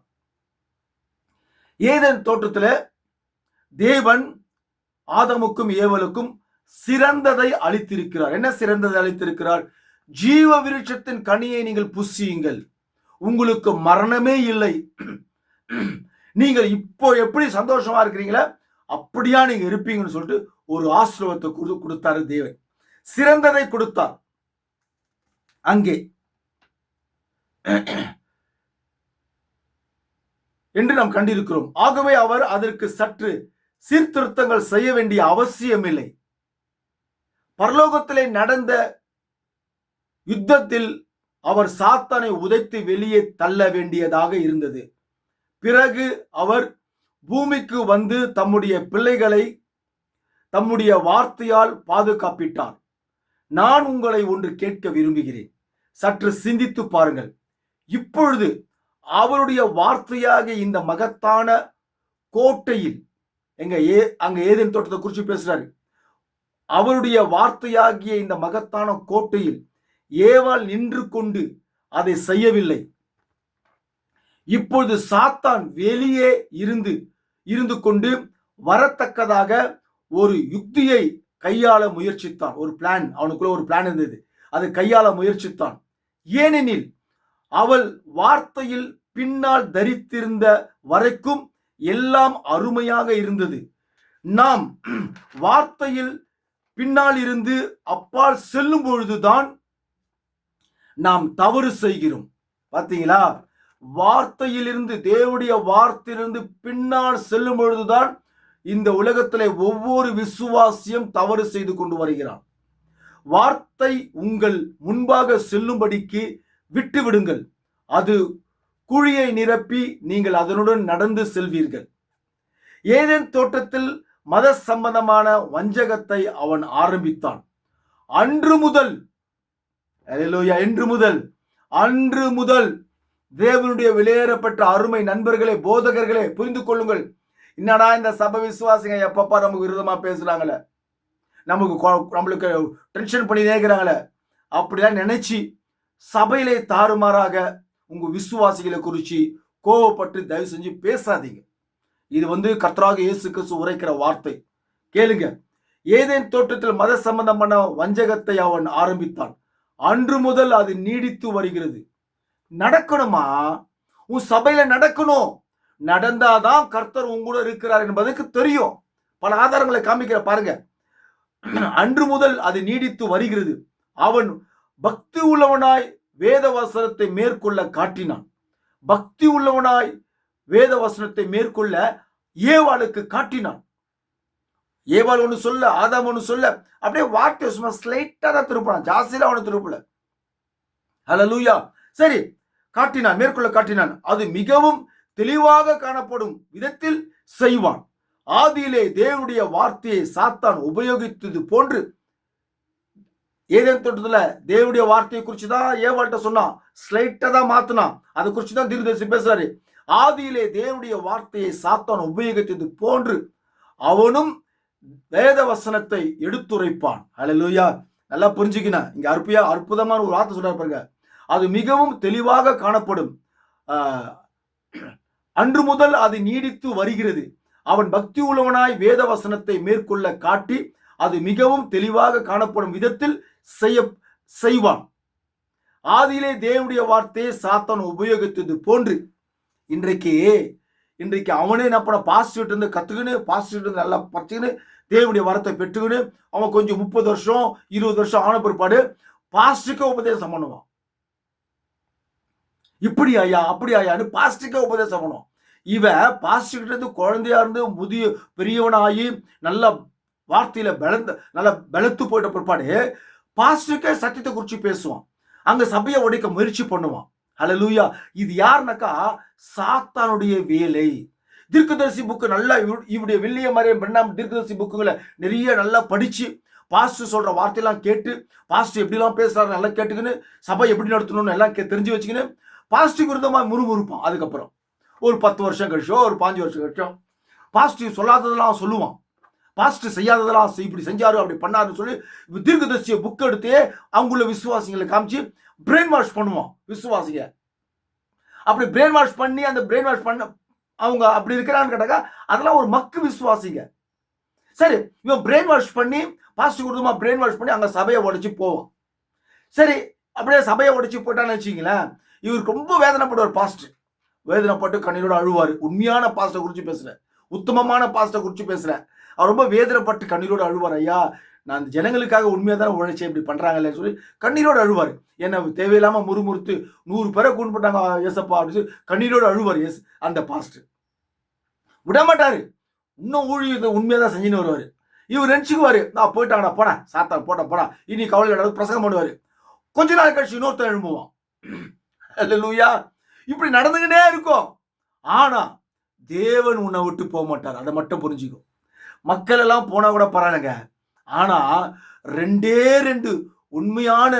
ஏதேன் தோட்டத்தில் தேவன் ஆதாமுக்கும் ஏவலுக்கும் சிறந்ததை அளித்திருக்கிறார். என்ன சிறந்ததை அளித்திருக்கிறார்? ஜீவ விருட்சத்தின் கனியை நீங்கள் புசியுங்கள், உங்களுக்கு மரணமே இல்லை, நீங்கள் இப்போ எப்படி சந்தோஷமா இருக்கிறீங்களா அப்படியா நீங்க இருப்பீங்கன்னு சொல்லிட்டு ஒரு ஆசீர்வாதத்தை கொடுத்தாரு தேவன். சிறந்ததை கொடுத்தார் அங்கே என்று நாம் கண்டிருக்கிறோம். ஆகவே அவர் அதற்கு சற்று சீர்திருத்தங்கள் செய்ய வேண்டிய அவசியம் இல்லை. பரலோகத்திலே நடந்த யுத்தத்தில் அவர் சாத்தானை உதைத்து வெளியே தள்ள வேண்டியதாக இருந்தது. பிறகு அவர் பூமிக்கு வந்து தம்முடைய பிள்ளைகளை தம்முடைய வார்த்தையால் பாதுகாப்பிட்டார். நான் உங்களை ஒன்று கேட்க விரும்புகிறேன், சற்று சிந்தித்து பாருங்கள். இப்பொழுது அவருடைய வார்த்தையாக இந்த மகத்தான கோட்டையில் அங்க ஏதேன் தோட்டத்தை குறித்து பேசுறாரு. அவருடைய வார்த்தையாகிய இந்த மகத்தான கோட்டையில் ஏவாள் நின்று கொண்டு அதை செய்யவில்லை. இப்பொழுது சாத்தான் வெளியே இருந்து கொண்டு வரத்தக்கதாக ஒரு யுக்தியை கையாள முயற்சித்தான். ஒரு பிளான், அவனுக்குள்ள ஒரு பிளான் இருந்தது. அதை கையாள முயற்சித்தான். ஏனெனில் அவள் வார்த்தையில் பின்னால் தரித்திருந்த வரைக்கும் எல்லாம் அருமையாக இருந்தது. நாம் வார்த்தையில் பின்னால் இருந்து அப்பால் செல்லும் பொழுதுதான் நாம் தவறு செய்கிறோம். பார்த்தீங்களா? வார்த்தையிலிருந்து, தேவனுடைய வார்த்தையிலிருந்து பின்னால் செல்லும் பொழுதுதான் இந்த உலகத்திலே ஒவ்வொரு விசுவாசியும் தவறு செய்து கொண்டு வருகிறான். வார்த்தை உங்கள் முன்பாக செல்லும்படிக்கு விட்டு விடுங்கள். அது குழியை நிரப்பி நீங்கள் அதனுடன் நடந்து செல்வீர்கள். ஏதேன் தோட்டத்தில் மத சம்பந்தமான வஞ்சகத்தை அவன் ஆரம்பித்தான். அன்று முதல் அன்று முதல் தேவனுடைய வெளியேறப்பட்ட அருமை நண்பர்களே, போதகர்களே, புரிந்து கொள்ளுங்கள். என்னடா இந்த சபை விசுவாசிங்க எப்பப்பா நமக்கு விரோதமா பேசுறாங்களே, நம்மளுக்கு டென்ஷன் பண்ணி நேர்கிறாங்களே, அப்படிலாம் நினைச்சு சபையிலே தாறுமாறாக உங்க விசுவாசிகளை குறிச்சு கோவப்பட்டு தயவு செஞ்சு பேசாதீங்க. இது கர்த்தராக இயேசு கிறிஸ்து உரைக்கிற வார்த்தை. கேளுங்க. ஏதேன் தோட்டத்தில் மத சம்பந்தமான வஞ்சகத்தை அவன் ஆரம்பித்தான். அன்று முதல் அது நீடித்து வருகிறது. நடக்கணுமா? உன் சபையில நடக்கணும். நடந்தாதான் கர்த்தர் உங்களோட இருக்கிறார் என்பதற்கு தெரியும். பல ஆதாரங்களை காமிக்கிற பாருங்க. அன்று முதல் அது நீடித்து வருகிறது. அவன் பக்தி உள்ளவனாய் வேத வசனத்தை மேற்கொள்ள காட்டினான். பக்தி உள்ளவனாய் வேத வசனத்தை மேற்கொள்ள ஏவாளுக்கு காட்டினான். ஏவாள் ஒண்ணு சொல்ல, ஆதாம் ஒண்ணு சொல்ல, அப்படியே வார்த்தை சும்மா ஸ்லைட்டா தான் திருப்பினான், ஜாஸ்தியில அவனை திருப்பல. ஹல்லேலூயா. சரி, காட்டினான், மேற்கொள்ள காட்டினான். அது மிகவும் தெளிவாக காணப்படும் விதத்தில் செய்வான். ஆதியிலே தேவனுடைய வார்த்தையை சாத்தான் உபயோகித்தது போன்று, ஏதேன் தோட்டத்துல தேவனுடைய வார்த்தையை குறிச்சு தான் ஏவாள்கிட்ட சொன்னான், ஸ்லைட்டா தான் மாத்தினான். அதை குறிச்சு தான் தீர்க்கதரிசி பேசுறாரு. ஆதியிலே தேவனுடைய வார்த்தையை சாத்தான் உபயோகித்தது போன்று அவனும் வேத வசனத்தை எடுத்துரைப்பான். ஹல்லேலூயா. நல்லா புரிஞ்சுக்கினா, இங்க அற்புதமான ஒரு வார்த்தை சொல்றாரு பாருங்க. அது மிகவும் தெளிவாக காணப்படும். அன்று முதல் அது நீடித்து வருகிறது. அவன் பக்தி உள்ளவனாய் வேத வசனத்தை மேற்கொள்ள காட்டி அது மிகவும் தெளிவாக காணப்படும் விதத்தில் செய்வான். ஆதியிலே தேவனுடைய வார்த்தையை சாத்தான் உபயோகித்தது போன்று இன்றைக்கு அவனே என்ன பண்ண, பாஸ்டர் இருந்து கத்துக்கின்னு, பாஸ்டர் இருந்து நல்லா படிச்சுக்கின்னு, தேவனுடைய வார்த்தை பெற்றுக்கின்னு, அவன் கொஞ்சம் 30 வருஷம் 20 வருஷம் ஆன பிற்பாடு பாஸ்டருக்கே உபதேசம் பண்ணுவான். இப்படி ஐயா அப்படி ஐயான்னு பாஸ்டருக்கே உபதேசம் பண்ணுவான். இவன் பாஸ்டர் இருந்து குழந்தையா இருந்து முதிய பெரியவனாகி நல்ல வார்த்தையில நல்ல பலத்து போயிட்ட பிற்பாடு பாஸ்டருக்கே சத்தியத்தை குறிச்சு பேசுவான். அங்க சபையை உடைக்க முயற்சி பண்ணுவான். ஹல்லேலூயா. இது யாருனாக்கா சாத்தானுடைய வேலை. தீர்க்கதரிசி புக்கு நல்லா இவருடைய வில்லியம் மரியம் பெண்ணாம் தீர்க்கதரிசி புக்குகளை நிறைய நல்லா படிச்சு, பாஸ்டர் சொல்ற வார்த்தையெல்லாம் கேட்டு, பாஸ்டர் எப்படிலாம் பேசுறாரு நல்லா கேட்டுக்கின்னு, சபை எப்படி நடத்தணும்னு எல்லாம் தெரிஞ்சு வச்சுக்கின்னு பாஸ்டருக்கு விருதமா முறுமுறுப்பான். அதுக்கப்புறம் ஒரு 10 வருஷம் கழிச்சோ ஒரு 5 வருஷம் கழிச்சோ பாஸ்டர் சொல்லாததெல்லாம் சொல்லுவான். பாஸ்டர் செய்யாததெல்லாம் இப்படி செஞ்சாரு அப்படி பண்ணாருன்னு சொல்லி தீர்க்கதரிசிய புக் எடுத்து அவங்கள விசுவாசிகளை காமிச்சு பிரெயின் வாஷ் பண்ணுவான். விசுவாசிங்க அப்படி பிரெயின் வாஷ் பண்ணி, அந்த பிரெயின் வாஷ் பண்ண அவங்க அப்படி இருக்கிறான்னு கேட்டாக்கா அதெல்லாம் ஒரு மக்கு விசுவாசிங்க. சரி, இவன் பிரெயின் வாஷ் பண்ணி பாஸ்டர் கொடுத்தமா பிரெயின் வாஷ் பண்ணி அங்க சபையை உடைச்சு போவான். சரி, அப்படியே சபையை உடைச்சு போட்டான்னு வச்சுங்களேன், இவருக்கு ரொம்ப வேதனைப்படுவார். பாஸ்டர் வேதனைப்பட்டு கண்ணீரோட அழுவாரு. உண்மையான பாஸ்டர் குறிச்சு பேசுறேன், உத்தமமான பாஸ்டர் குறிச்சு பேசுறேன். அவர் ரொம்ப வேதனைப்பட்டு கண்ணீரோட அழுவார். ஐயா, நான் அந்த ஜனங்களுக்காக உண்மையாக தானே உழைச்சேன், இப்படி பண்றாங்கன்னு சொல்லி கண்ணீரோடு அழுவார். என்ன தேவையில்லாம முறுமுறுத்து 100 பேரை கூண்டு போட்டாங்க ஏசப்பா அப்படின்னு சொல்லி கண்ணீரோடு அழுவார். அந்த பாஸ்டர் விடமாட்டாரு. இன்னும் ஊழியத்தை உண்மையாக தான் செஞ்சுன்னு வருவாரு. இவர் நினைச்சுக்குவாரு, நான் போயிட்டாங்கடா, போனா சாத்தா போடா இனி கவலை பிரசங்கம் பண்ணுவாரு. கொஞ்ச நாள் கழிச்சு இன்னொருத்தன் எழும்புவான். அல்லேலூயா. இப்படி நடந்துகிட்டே இருக்கும். ஆனா தேவன் உன்னை விட்டு போக மாட்டார். அதை மட்டும் புரிஞ்சுக்கும். மக்கள் எல்லாம் போனா கூட பரவாயில்லைங்க. ஆனா 2 உண்மையான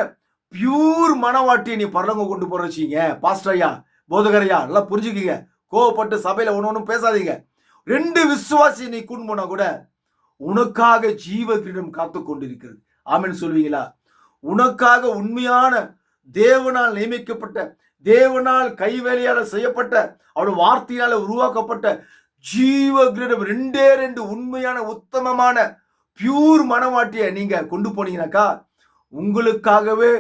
பியூர் மனவாட்டியை நீ பரலோகம் கொண்டு போற வச்சீங்க. பாஸ்டர் ஐயா, போதகரையா, எல்லாம் புரிஞ்சுக்கீங்க. கோவப்பட்டு சபையில ஒன்னும் பேசாதீங்க. 2 விசுவாசி நீ கூண்டு போனா கூட உனக்காக ஜீவ கிரீடம் காத்து கொண்டிருக்கிறது. ஆமென் சொல்வீங்களா? உனக்காக உண்மையான தேவனால் நியமிக்கப்பட்ட, தேவனால் கைவேலையால செய்யப்பட்ட, அவருடைய வார்த்தையால உருவாக்கப்பட்ட ஜீவ கிரீடம் 2 உண்மையான உத்தமமான பியூர் மனவாட்டியை நீங்க கொண்டு போனீங்கன்னாக்கா உங்களுக்காகவே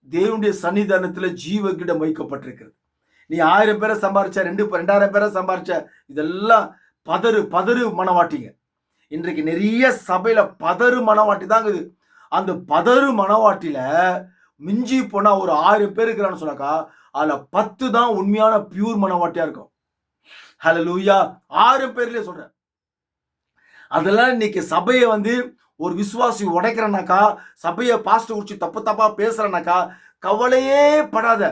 தேவனுடைய சன்னிதானத்துல ஜீவகிடம் வைக்கப்பட்டிருக்கிறது. நீ 1000 பேரை சம்பாரிச்ச, 2000 பேரை சம்பாரிச்ச, இதெல்லாம் பதறு மனவாட்டிங்க. இன்றைக்கு நிறைய சபையில பதறு மனவாட்டி தான் இருக்குது. அந்த பதறு மனவாட்டில மிஞ்சி போனா ஒரு 1000 பேர் இருக்கிறான்னு சொன்னாக்கா அதுல 10 தான் உண்மையான பியூர் மனவாட்டியா இருக்கும். ஹல்லேலூயா. 1000 பேர்லயே சொல்றேன். அதெல்லாம் இன்னைக்கு சபையை ஒரு விசுவாசி உடைக்கிறனாக்கா, சபையை பாஸ்டர் குறிச்சு தப்பா பேசுறனாக்கா கவலையே படாத.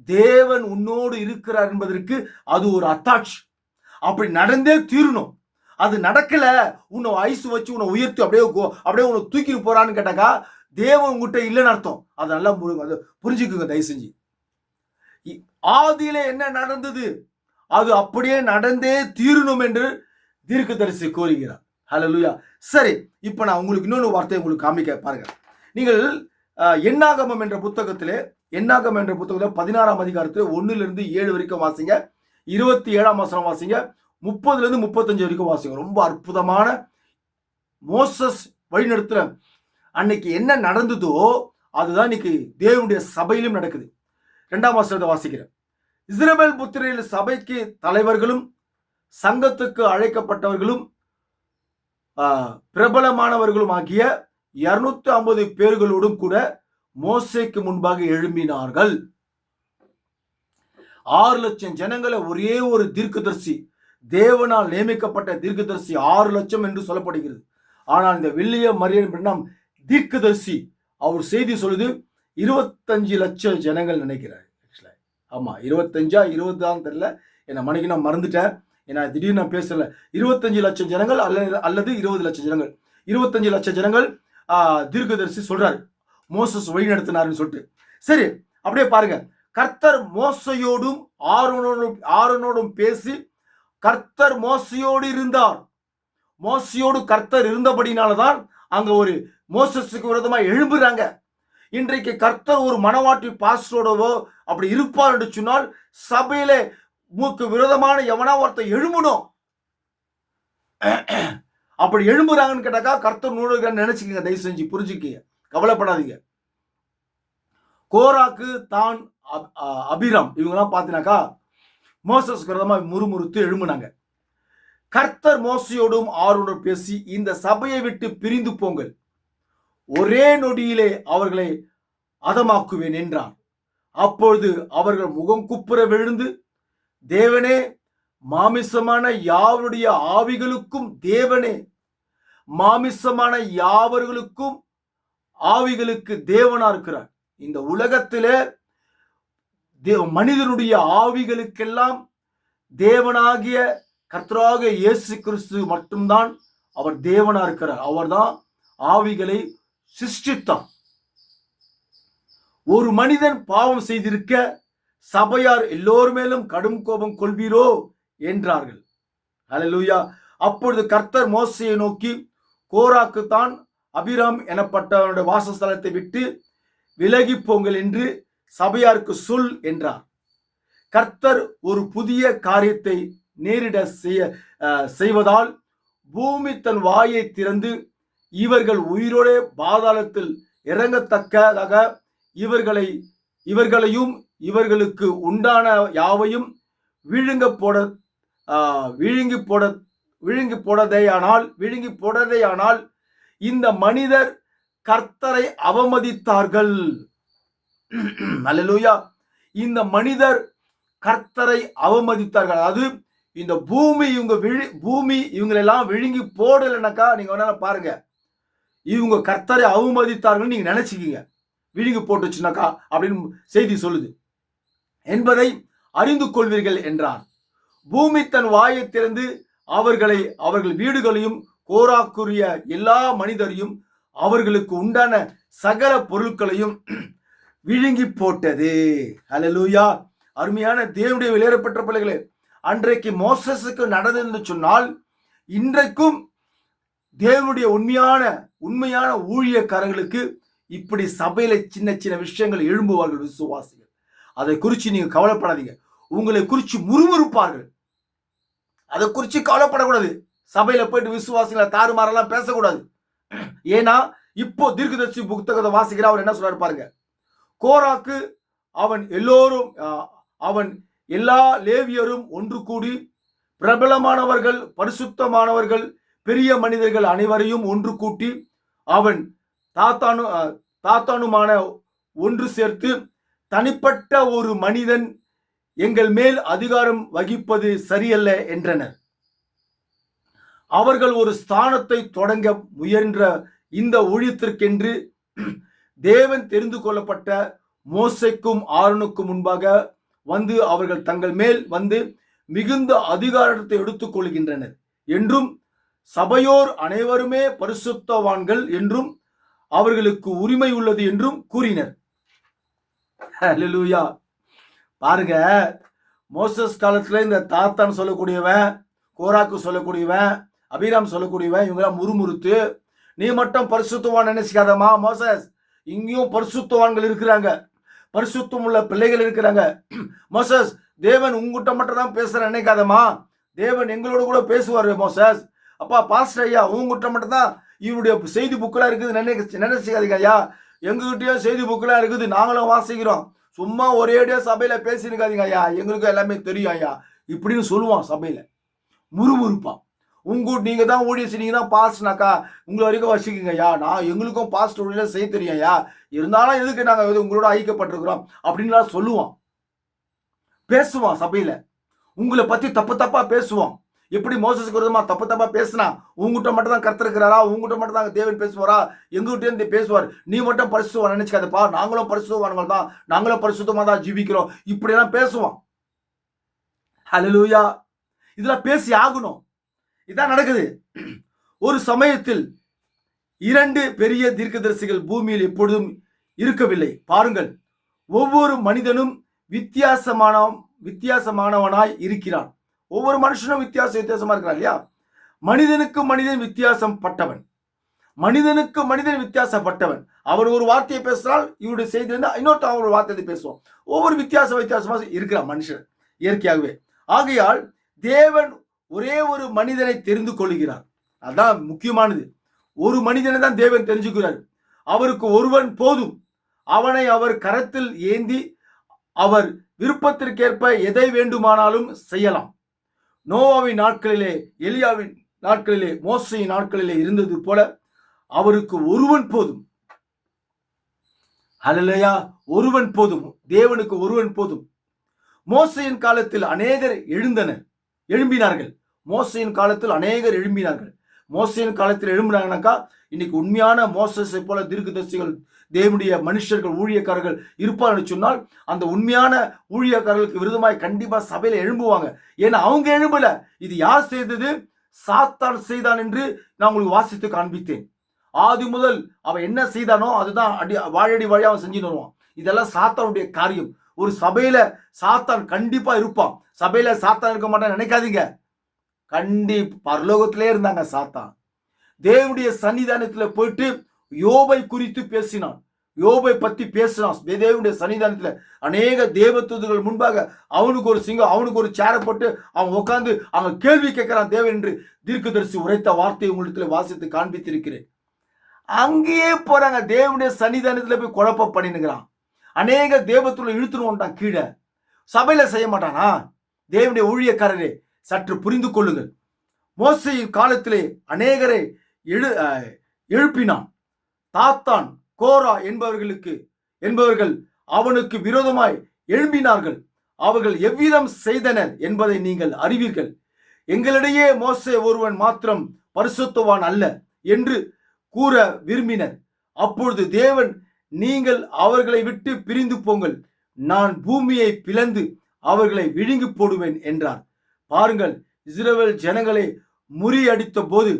தேவன் உன்னோடு இருக்கிறார் என்பதற்கு அது ஒரு அத்தாட்சி. அப்படி நடந்தே தீரணும். அது நடக்கல, உன்னை ஐசு வச்சு உன்னை உயர்த்தி அப்படியே உன்னை தூக்கிட்டு போறான்னு கேட்டாக்கா தேவன் உங்ககிட்ட இல்லைன்னு அர்த்தம். அதை நல்லா புரிஞ்சுக்குங்க தயவு செஞ்சு. ஆதியில என்ன நடந்தது அது அப்படியே நடந்தே தீரணும் என்று தீர்க்கதரிசி கோருகிறார். ஹல்லேலூயா. சரி, இப்ப நான் உங்களுக்கு இன்னொரு வார்த்தையை உங்களுக்கு காமிக்க பாருங்க. நீங்கள் என்னாகமம் என்ற புத்தகத்திலே 16ஆம் அதிகாரத்தில் 1-7 வரைக்கும் வாசிங்க, 27ஆம் வசனம் வாசிங்க, 30-35 வரைக்கும் வாசிங்க. ரொம்ப அற்புதமான மோசஸ் வழிநடத்துற அன்னைக்கு என்ன நடந்ததோ அதுதான் இன்னைக்கு தேவனுடைய சபையிலும் நடக்குது. 2ஆம் வசனத்தை வாசிக்கிறேன். இஸ்ரவேல் புத்திரரில் சபைக்கு தலைவர்களும் சங்கத்துக்கு அழைக்கப்பட்டவர்களும் பிரபலமானவர்களும் ஆகிய 250 பேர்களோடும் கூட மோசேக்கு முன்பாக எழும்பினார்கள். 6 லட்சம் ஜனங்களை ஒரே ஒரு தீர்க்கதரிசி, தேவனால் நியமிக்கப்பட்ட தீர்க்கதரிசி 6 லட்சம் என்று சொல்லப்படுகிறது. ஆனால் இந்த வில்லியம் மரியன் பிரணாம் தீர்க்கதரிசி அவர் செய்தி சொல்லுது 25 லட்சம் ஜனங்கள் நினைக்கிறார். ஆமா, 25 20 தெரியல, என்ன மணிக்கு நான் மறந்துட்டேன், ஏன்னா திடீர்னு நான் பேசல. 25 லட்சம் ஜனங்கள் அல்லது 20 லட்சம் ஜனங்கள், 25 லட்சம் ஜனங்கள் தீர்க்கதரிசி சொல்றாரு மோசஸ் வழி நடத்தினாருன்னு சொல்லிட்டு. சரி, அப்படியே பாருங்க. கர்த்தர் மோசையோடும் ஆரோனோடும் பேசி கர்த்தர் மோசையோடு இருந்தார். மோசையோடு கர்த்தர் இருந்தபடினாலதான் அங்க ஒரு மோசஸுக்கு விரோதமா எழும்புறாங்க. இன்றைக்கு கர்த்தர் ஒரு மனவாட்டி பாஸ்டரோடவோ அப்படி இருப்பார் என்று சொன்னால் சபையில மூக்கு விரோதமான எவனா ஒருத்தர் எழும்பணும். அப்படி எழும்புறாங்கன்னு கேட்டாக்கா கர்த்தர் நூறுகிறான்னு நினைச்சுக்கங்க. தயவு செஞ்சு புரிஞ்சுக்கீங்க, கவலைப்படாதீங்க. கோராக்கு தான் அபிராம் இவங்கெல்லாம் பார்த்தீங்கன்னாக்கா மோசஸ்க்கு விரோதமா முறுமுறுத்து எழும்புனாங்க. கர்த்தர் மோசையோடும் ஆரோனும் பேசி இந்த சபையை விட்டு பிரிந்து போங்கள், ஒரே நொடியிலே அவர்களை அதமாக்குவேன் என்றார். அப்பொழுது அவர்கள் முகம் குப்புற விழுந்து, தேவனே, மாமிசமான யாவருடைய ஆவிகளுக்கும் தேவனே, மாமிசமான யாவர்களுக்கும் ஆவிகளுக்கு தேவனா இருக்கிறார். இந்த உலகத்திலே மனிதனுடைய ஆவிகளுக்கெல்லாம் தேவனாகிய கர்த்தராக இயேசு கிறிஸ்து மட்டும்தான் அவர் தேவனா இருக்கிறார். அவர்தான் ஆவிகளை சிருஷ்டித்தார். ஒரு மனிதன் பாவம் செய்திருக்க சபையார் எல்லோர் மேலும் கடும் கோபம் கொள்வீரோ என்றார்கள். ஹல்லேலூயா. அப்பொழுது கர்த்தர் மோசையை நோக்கி, கோராக்கு தான் அபிராம் எனப்பட்டவனுடைய வாசஸ்தலத்தை விட்டு விலகி போங்கள் என்று சபையாருக்கு சொல் என்றார். கர்த்தர் ஒரு புதிய காரியத்தை நேரிட செய்வதால் பூமி தன் வாயை திறந்து இவர்கள் உயிரோடு பாதாளத்தில் இறங்கத்தக்கதாக இவர்களையும் இவர்களுக்கு உண்டான யாவையும் விழுங்கி போடதேயானால் இந்த மனிதர் கர்த்தரை அவமதித்தார்கள். அல்லேலூயா. இந்த மனிதர் கர்த்தரை அவமதித்தார்கள். அது இந்த பூமி இவங்களெல்லாம் விழுங்கி போடலைனாக்கா நீங்க வேணா பாருங்க, இவங்க கர்த்தரை அவமதித்தார்கள் நீங்க நினைச்சுக்கீங்க. விழுங்கி போட்டுச்சுனாக்கா அப்படின்னு செய்தி சொல்லுது என்பதை அறிந்து கொள்வீர்கள் என்றார். பூமி தன் வாயை திறந்து அவர்கள் வீடுகளையும் கோராக்குரிய எல்லா மனிதரையும் அவர்களுக்கு உண்டான சகல பொருட்களையும் விழுங்கி போட்டது. அல்லேலூயா. அருமையான தேவனுடைய வெளியேறப்பட்ட பிள்ளைகளே, அன்றைக்கு மோசஸுக்கு நடந்தது சொன்னால் இன்றைக்கும் தேவனுடைய உண்மையான ஊழியக்காரர்களுக்கு இப்படி சபையில சின்ன சின்ன விஷயங்கள் எழும்புவார்கள் விசுவாசிகள். அதை குறித்து நீங்க கவலைப்படாதீங்க. உங்களை குறித்து முறுமுறுப்பார்கள். அதை குறித்து கவலைப்படக்கூடாது. சபையில போயிட்டு விசுவாசிகளை தாறுமாறெல்லாம் பேசக்கூடாது. ஏன்னா இப்போ தீர்க்கதரிசி புத்தகத்தை வாசிக்கிற அவர் என்ன சொல்றாரு பாருங்க. கோராக்கு அவன் எல்லா லேவியரும் ஒன்று கூடி பிரபலமானவர்கள், பரிசுத்தமானவர்கள், பெரிய மனிதர்கள் அனைவரையும் ஒன்று கூட்டி அவன் தாத்தானுமான ஒன்று சேர்த்து, தனிப்பட்ட ஒரு மனிதன் எங்கள் மேல் அதிகாரம் வகிப்பது சரியல்ல என்றனர். அவர்கள் ஒரு ஸ்தானத்தை தொடங்க முயன்ற இந்த ஊழியத்திற்கென்று தேவன் தெரிந்து கொள்ளப்பட்ட மோசேக்கும் ஆரோனுக்கும் முன்பாக வந்து அவர்கள் தங்கள் மேல் வந்து மிகுந்த அதிகாரத்தை எடுத்துக் கொள்கின்றனர் என்றும், சபையோர் அனைவருமே பரிசுத்தவான்கள் என்றும் அவர்களுக்கு உரிமை உள்ளது என்றும் கூறினர். ஹல்லேலூயா. பாருங்க, மோசஸ் காலத்துல இந்த தாத்தான் சொல்லக்கூடியவன், கோராக்கு சொல்லக்கூடியவன், அபிராம் சொல்லக்கூடியவன், இவங்களாம் முறுமுறுத்து, நீ மட்டும் பரிசுத்தவான் நினைச்சுக்காதமா மோசஸ், இங்கேயும் பரிசுத்தவான்கள் இருக்கிறாங்க, பரிசுத்தம் உள்ள பிள்ளைகள் இருக்கிறாங்க. மோசஸ், தேவன் உங்ககிட்ட மட்டும் தான் பேசுற நினைக்காதமா, தேவன் எங்களோட கூட பேசுவாரு மோசஸ். அப்பா பாஸ்டர் ஐயா, உங்ககிட்ட மட்டும் தான் இவருடைய செய்தி புக்கெல்லாம் இருக்குது நினைச்சுக்காதீங்க ஐயா, எங்ககிட்டயும் செய்தி புக்கெல்லாம் இருக்குது, நாங்களும் வாசிக்கிறோம், சும்மா ஒரேடியா சபையில பேசிருக்காதீங்க ஐயா, எங்களுக்கு எல்லாமே தெரியும் ஐயா இப்படின்னு சொல்லுவான். சபையில முறுமுறுப்பான். நீங்க தான் ஊழியர், நீங்க தான் பாஸ்ட்னாக்கா உங்களை வரைக்கும் வச்சுக்கோங்க ஐயா, நான் எங்களுக்கும் பாஸ்ட் ஊழியர்ல செய்ய தெரியும் ஐயா, இருந்தாலும் எதுக்கு நாங்க உங்களோட ஐக்கியப்பட்டிருக்கிறோம் அப்படின்லாம் சொல்லுவான், பேசுவான். சபையில உங்களை பத்தி தப்பு தப்பா பேசுவான். எப்படி மோசஸ்க்கு விரோதமா தப்பு தப்பா பேசினா, உங்ககிட்ட மட்டும் தான் கர்த்தர் இருக்கிறாரா, உங்ககிட்ட மட்டும் தான் தேவன் பேசுவாரா, எங்ககிட்ட பேசுவார், நீ மட்டும் பரிசுத்தவான் நினைச்சுக்காதப்பா, நாங்களும் பரிசுத்தவான்கள் தான், நாங்களும் பரிசுத்தமா தான் ஜீவிக்கிறோம், இப்படி எல்லாம் பேசுவான். ஹல்லேலூயா. இதெல்லாம் பேசி ஆகணும். இதான் நடக்குது. ஒரு சமயத்தில் 2 பெரிய தீர்க்கதரிசிகள் பூமியில் எப்பொழுதும் இருக்கவில்லை. பாருங்கள், ஒவ்வொரு மனிதனும் வித்தியாசமானவனாய் இருக்கிறான். ஒவ்வொரு மனுஷனும் வித்தியாசமா இருக்கிறான் இல்லையா? மனிதனுக்கு மனிதன் வித்தியாசப்பட்டவன், மனிதனுக்கு மனிதன் வித்தியாசப்பட்டவன். அவர் ஒரு வார்த்தையை பேசினால் இவருடைய செய்தி இருந்தால் இன்னொருத்த ஒரு வார்த்தையை பேசுவோம். ஒவ்வொரு வித்தியாசமா இருக்கிறான் மனுஷன் இயற்கையாகவே. ஆகையால் தேவன் ஒரே ஒரு மனிதனை தெரிந்து கொள்கிறார். அதான் முக்கியமானது. ஒரு மனிதனை தான் தேவன் தெரிஞ்சுக்கிறார். அவருக்கு ஒருவன் போதும். அவனை அவர் கரத்தில் ஏந்தி அவர் விருப்பத்திற்கேற்ப எதை வேண்டுமானாலும் செய்யலாம். நோவாவின் நாட்களிலே, எலியாவின் நாட்களிலே, மோசையின் நாட்களிலே இருந்தது போல அவருக்கு ஒருவன் போதும். ஹல்லேலூயா. ஒருவன் போதும். தேவனுக்கு ஒருவன் போதும். மோசையின் காலத்தில் அநேகர் எழும்பினார்கள். மோசையின் காலத்தில் அநேகர் எழும்பினார்கள். மோசையின் காலத்தில் எழும்பினாங்கனாக்கா இன்னைக்கு உண்மையான மோசஸை போல தீர்க்கதரிசிகள், தேவனுடைய மனுஷர்கள், ஊழியக்காரர்கள் இருப்பார்னு சொன்னால் அந்த உண்மையான ஊழியக்காரர்களுக்கு விருதமாய் கண்டிப்பா சபையில எழும்புவாங்க. ஏன்னா அவங்க எழும்பல. இது யார் செய்தது? சாத்தான் செய்தான் என்று நான் உங்களுக்கு வாசித்து காண்பித்தேன். ஆதி முதல் அவன் என்ன செய்தானோ அதுதான் வாழடி வழியா அவன் செஞ்சுன்னு வருவான். இதெல்லாம் சாத்தானுடைய காரியம். ஒரு சபையில சாத்தான் கண்டிப்பா இருப்பான். சபையில சாத்தான் இருக்க மாட்டான்னு நினைக்காதீங்க. பரலோகத்திலே இருந்தாங்க சாத்தான். தேவனுடைய சன்னிதானத்துல போயிட்டு யோபை குறித்து பேசினான். யோபை பத்தி பேசினான். தேவனுடைய சன்னிதானத்துல அநேக தேவதூதர்கள் முன்பாக அவனுக்கு ஒரு சிங்கம், அவனுக்கு ஒரு சேரை போட்டு அவன் உட்கார்ந்து அவன் கேள்வி கேட்கிறான் தேவன் என்று தீர்க்கதரிசி உரைத்த வார்த்தையை உங்களுக்கு வாசித்து காண்பித்திருக்கிறேன். அங்கேயே போறாங்க. தேவனுடைய சன்னிதானத்துல போய் குழப்பம் பண்ணினுங்கிறான். அநேக தேவத்துல இழுத்துருவான்ட்டான் கீழே. சபையில செய்ய மாட்டானா? தேவனுடைய ஊழியக்காரரே, சற்று புரிந்து கொள்ளுங்கள். மோசையின் காலத்திலே அநேகரை எழுப்பினான். தாத்தான், கோரா என்பவர்கள் அவனுக்கு விரோதமாய் எழும்பினார்கள். அவர்கள் எவ்விதம் செய்தனர் என்பதை நீங்கள் அறிவீர்கள். எங்களிடையே மோசே ஒருவன் மாத்திரம் பரிசுத்தவான் அல்ல என்று கூற விரும்பினர். அப்பொழுது தேவன், நீங்கள் அவர்களை விட்டு பிரிந்து போங்கள், நான் பூமியை பிளந்து அவர்களை விழுங்கி போடுவேன் என்றார். பாருங்கள், இஸ்ரவேல் ஜனங்களை முறியடித்த போது,